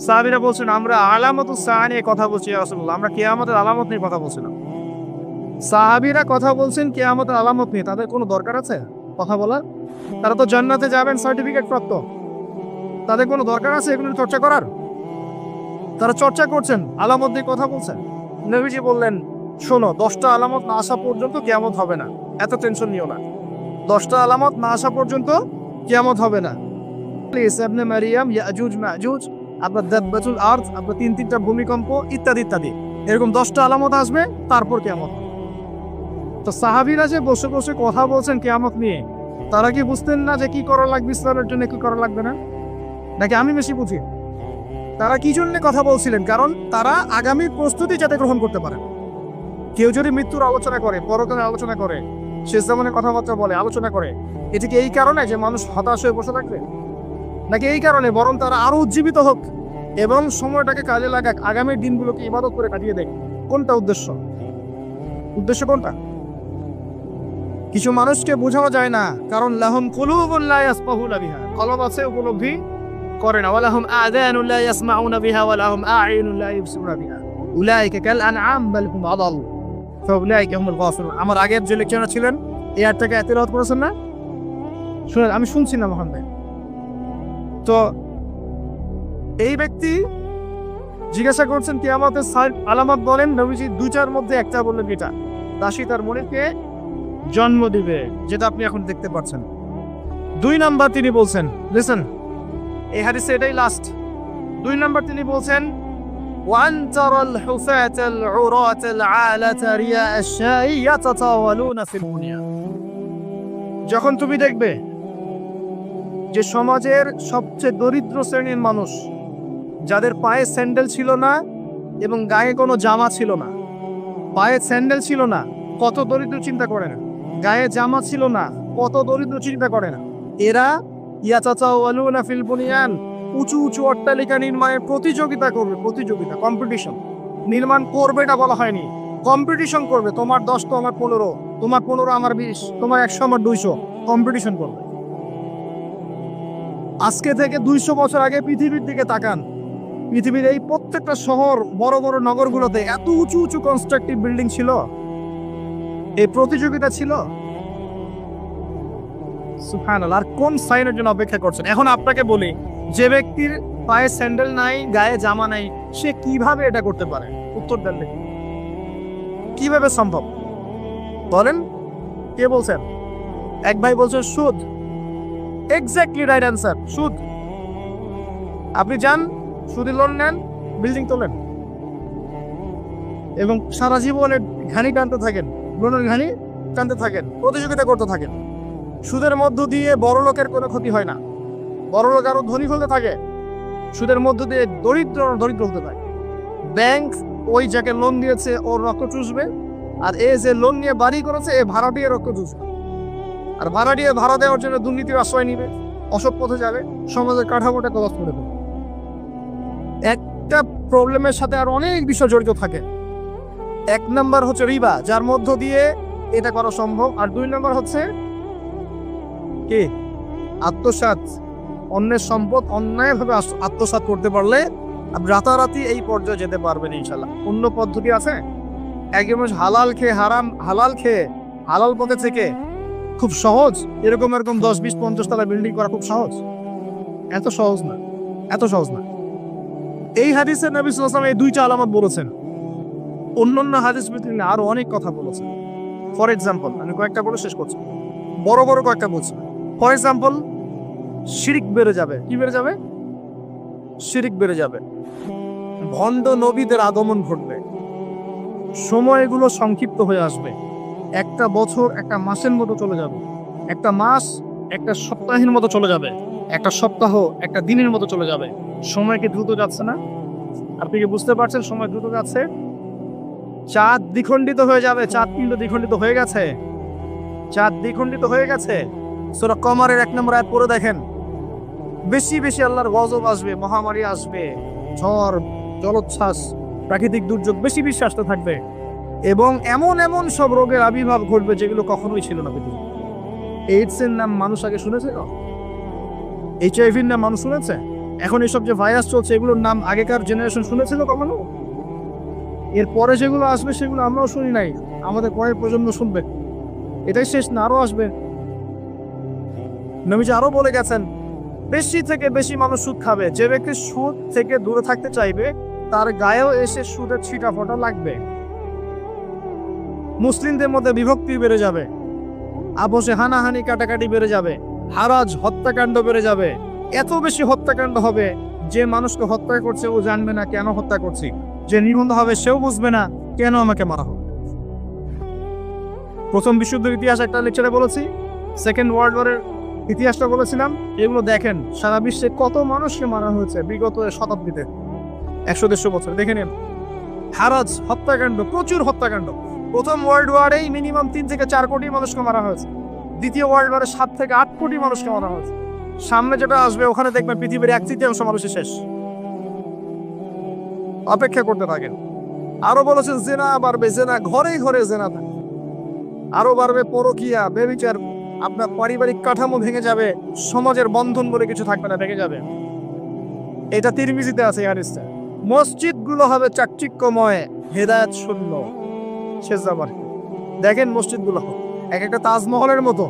Speaker 1: সাহাবীরা বলছেন, আমরা আলামাতুস সাআ নিয়ে কথা বলছি ইয়া রাসূলুল্লাহ, আমরা কিয়ামতের আলামত নিয়ে কথা বলছিলাম। সাহাবীরা কথা বলছেন কিয়ামতের আলামত নিয়ে, তাদের কোনো দরকার আছে কথা বলার? তারা তো জান্নাতে যাবেন সার্টিফিকেট প্রাপ্ত, তাদের কোনো দরকার আছে এগুলো চর্চা করার? তারা চর্চা করছেন, আলামত নিয়ে কথা বলছেন। নবীজি বললেন, শোনো, 10টা আলামত না আসা পর্যন্ত কিয়ামত হবে না, এত টেনশন নিও না। 10টা আলামত না আসা পর্যন্ত কিয়ামত হবে না। ইবনে মারিয়াম, ইয়াজুজ মাজুজ, আপনার দাব্বাতুল আরদ, আপনার 3টা ভূমিকম্প ইত্যাদি ইত্যাদি, এরকম 10টা আলামত আসবে, তারপর কিয়ামত। তো সাহাবীরা যে বসে বসে কথা বলছেন কিয়ামত নিয়ে, তারা কি বুঝতেন না যে কি করা লাগবে ইসলামের জন্য, কি করা লাগবে না? নাকি আমি বেশি বুঝি? তারা কি জন্য কথা বলছিলেন? কারণ তারা আগামী প্রস্তুতি যাতে গ্রহণ করতে পারে। কেউ যদি মৃত্যুর আলোচনা করে, পরকালের আলোচনা করে, শেষ জামানের কথাবার্তা বলে, আলোচনা করে, এটি কি এই কারণে যে মানুষ হতাশ হয়ে বসে থাকবে? নাকি এই কারণে বরং তারা আরো উজ্জীবিত হোক এবং সময়টাকে কাজে লাগাক, আগামী দিনগুলোকে ইবাদত করে কাটিয়ে দেয়? কোনটা উদ্দেশ্য? উদ্দেশ্য কোনটা? কিছু মানুষকে বোঝানো যায় না, কারণ লাহুম কুলুবুন লা ইয়াসফাহুনা বিহা, কলব আছে উপলব্ধি করে না। ওয়ালাহুম আযানুন লা ইয়াসমাউনা বিহা ওয়ালাহুম আ'ইনুন লা ইবসিরুনা বিহা উলাইকা কাল আনআম বাল হুম আদাল ফাউলাইকা হুমুল গাফিলুন। আমার আগের যে লেকচারে ছিলেন এই আয়াতটাকে তেলাওয়াত করেছেন না? শুনেন, আমি শুনছি না মহান ভাই। তো এই ব্যক্তি জিজ্ঞাসা করছেন কিয়ামতের আলামত বলেন। নবীজি 2টার মধ্যে একটা বললেন, এটা দাসী তার মনিবকে জন্ম দিবে, যেটা আপনি এখন দেখতে পাচ্ছেন। 2 নাম্বার তিনি বলছেন, লিসেন, এই হাদিসে এটাই লাস্ট। 2 নাম্বার তিনি বলছেন, ওয়ান তারাল হুফাতাল উরাতাল আলাতা রিয়া আশ-শাই ইয়াতাতাওয়ালুনা ফিল বুনিয়ান। যখন তুমি দেখবে যে সমাজের সবচেয়ে দরিদ্র শ্রেণীর মানুষ, যাদের পায়ে স্যান্ডেল ছিল না এবং গায়ে কোনো জামা ছিল না, পায়ে স্যান্ডেল ছিল না, কত দরিদ্র চিন্তা করে না, গায়ে জামা ছিল না, কত দরিদ্র চিন্তা করে না, এরা ইয়াতাতাওয়ালুনা ফিল বুনিয়ান, উঁচু উঁচু অট্টালিকা নির্মাণের প্রতিযোগিতা করবে। প্রতিযোগিতা, কম্পিটিশন। নির্মাণ করবে এটা বলা হয়নি, কম্পিটিশন করবে। তোমার 10 তো আমার 15, তোমার 15 আমার 20, তোমার 100 আমার 200, কম্পিটিশন করবে। আজকে থেকে 200 বছর আগে পৃথিবীর দিকে তাকান, পৃথিবীর এই প্রত্যেকটা শহর, বড় বড় নগরগুলোতে এত উঁচু উঁচু কনস্ট্রাকটিভ বিল্ডিং ছিল, এই প্রতিযোগিতা ছিল। সুবহানাল্লাহ। আর কোন সাইনের জন্য অপেক্ষা করছেন? এখন আপনাকে বলি, যে ব্যক্তির পায়ে স্যান্ডেল নাই, গায়ে জামা নাই, সে কিভাবে এটা করতে পারে? উত্তর দেন, কিভাবে সম্ভব বলেন? কে বলছেন? এক ভাই বলছেন সুদ। এক্স্যাক্টলি রাইট অ্যান্সার, সুদ। আপনি যান, সুদি লোন নেন, বিল্ডিং তোলেন এবং সারা জীবনে ঘানি টানতে থাকেন, লোনের ঘানি টানতে থাকেন, প্রতিযোগিতা করতে থাকেন। সুদের মধ্য দিয়ে বড় লোকের কোনো ক্ষতি হয় না, বড় লোক আরো ধনী হতে থাকে। সুদের মধ্য দিয়ে দরিদ্র দরিদ্র হতে থাকে। ব্যাংক ওই যাকে লোন দিয়েছে ওর রক্ত চুষবে, আর এ যে লোন নিয়ে বাড়ি করেছে এ ভাড়া দিয়ে রক্ত চুষবে, আর ভাড়া দিয়ে ভাড়া দেওয়ার জন্য দুর্নীতির আশ্রয় নিবে, অসৎ পথে যাবে, সমাজের কাঠামোটা কলাপ করে দেবে। একটা প্রবলেমের সাথে আর অনেক বিষয় জড়িত থাকে। 1 নাম্বার হচ্ছে রিবা, যার মধ্য দিয়ে এটা করা সম্ভব। আর 2 নাম্বার হচ্ছে কি? আত্মসাৎ। অন্যের সম্পদ অন্যায়ভাবে আত্মসাৎ করতে পারলে আপনি রাতারাতি এই পর্যায়ে যেতে পারবেন ইনশাল্লাহ। অন্য পদ্ধতি আছে? একজন মানুষ হালাল খেয়ে হালাল পথে থেকে খুব সহজ এরকম 10, 20, 50 তলা বিল্ডিং করা খুব সহজ? এত সহজ না, এত সহজ না। এই হাদিসে নবী সাল্লাল্লাহু আলাইহি ওয়াসাল্লাম এই 2টা আলামত বলেছেন। অন্যান্য হাদিস ভিত্তিক আরো অনেক কথা বলেছেন। ফর এক্সাম্পল, আমি কয়েকটা বলে শেষ করছি, বড় বড় কয়েকটা বলছি। ফর এক্সাম্পল, শিরিক বেড়ে যাবে। কি বেড়ে যাবে? শিরিক বেড়ে যাবে। ভণ্ড নবীদের আগমন ঘটবে। সময়গুলো সংক্ষিপ্ত হয়ে আসবে। একটা বছর একটা মাসের মতো চলে যাবে, একটা মাস একটা সপ্তাহের মতো চলে যাবে, একটা সপ্তাহ একটা দিনের মতো চলে যাবে। সময় কি দ্রুত যাচ্ছে না? আপনি কি বুঝতে পারছেন সময় দ্রুত যাচ্ছে? চাঁদ দ্বিখণ্ডিত হয়ে যাবে। চাঁদ কিন্তু দ্বিখণ্ডিত হয়ে গেছে, চাঁদ দ্বিখণ্ডিত হয়ে গেছে। সূরা কমারের 1 নম্বর আয়াত পড়ে দেখেন। বেশি বেশি আল্লাহর গজব আসবে, মহামারী আসবে, ঝড়, জলোচ্ছ্বাস, প্রাকৃতিক দুর্যোগ বেশি বেশি আসতে থাকবে এবং এমন এমন সব রোগের আবির্ভাব ঘটবে যেগুলো কখনোই ছিল না পৃথিবী। এইডস এর নাম মানুষ আগে শুনেছে? এইচআইভির নাম মানুষ শুনেছে? এখন এসব যে ভাইরাস চলছে এগুলোর নাম আগেকার জেনারেশন শুনেছিল কখনো? এরপরে যেগুলো আসবে সেগুলো আমরাও শুনি নাই, আমাদের পরের প্রজন্ম শুনবে। এটাই শেষ না, আরো আসবে। নবীজি আরো বলে গেছেন, বেশি থেকে বেশি মানুষ সুদ খাবে। যে ব্যক্তি সুদ থেকে দূরে থাকতে চাইবে তার গায়েও এসে সুদের ছিটা ফোঁটা লাগবে। মুসলিমদের মধ্যে বিভক্তি বেড়ে যাবে, আপোষে হানাহানি কাটাকাটি বেড়ে যাবে, হারাজ হত্যাকাণ্ড বেড়ে যাবে। এত বেশি হত্যাকাণ্ড হবে যে মানুষকে হত্যা করছে ও জানবে না কেন হত্যা করছি, যে নিবন্ধ হবে সেও বুঝবে না কেন আমাকে মারা হবে। প্রথম বিশ্বযুদ্ধের ইতিহাস একটা লেকচারে বলেছি, সেকেন্ড ওয়ার্ল্ড ওয়ারের ইতিহাসটা বলেছিলাম। এগুলো দেখেন সারা বিশ্বে কত মানুষকে মারা হয়েছে বিগত শতাব্দীতে, 100-150 বছর। দেখে নিন হারাজ হত্যাকাণ্ড, প্রচুর হত্যাকাণ্ড। প্রথম ওয়ার্ল্ড ওয়ারেই মিনিমাম 3 থেকে 4 কোটি মানুষকে মারা হয়েছে। দ্বিতীয় ওয়ার্ল্ড ওয়ারে 7 থেকে 8 কোটি মানুষকে মারা হয়েছে। সামনে যেটা আসবে ওখানে দেখবেন পৃথিবীর 1/3 মানুষের শেষ। অপেক্ষা করতে থাকেন। আরো বলেছেন জেনা বাড়বে, জেনা ঘরে ঘরে জেনা থাকবে। আরো বাড়বে পরকীয়া, ব্যভিচার, আপনার পারিবারিক কাঠামো ভেঙে যাবে, সমাজের বন্ধন বলে কিছু থাকবে না, ভেঙে যাবে। এটা তিরমিজিতে আছে হাদিসটা। মসজিদগুলো হবে চাকচিক্যময়, হেদায়েত শূন্য, শেষ যাবার। দেখেন মসজিদগুলো এক একটা তাজমহলের মতো।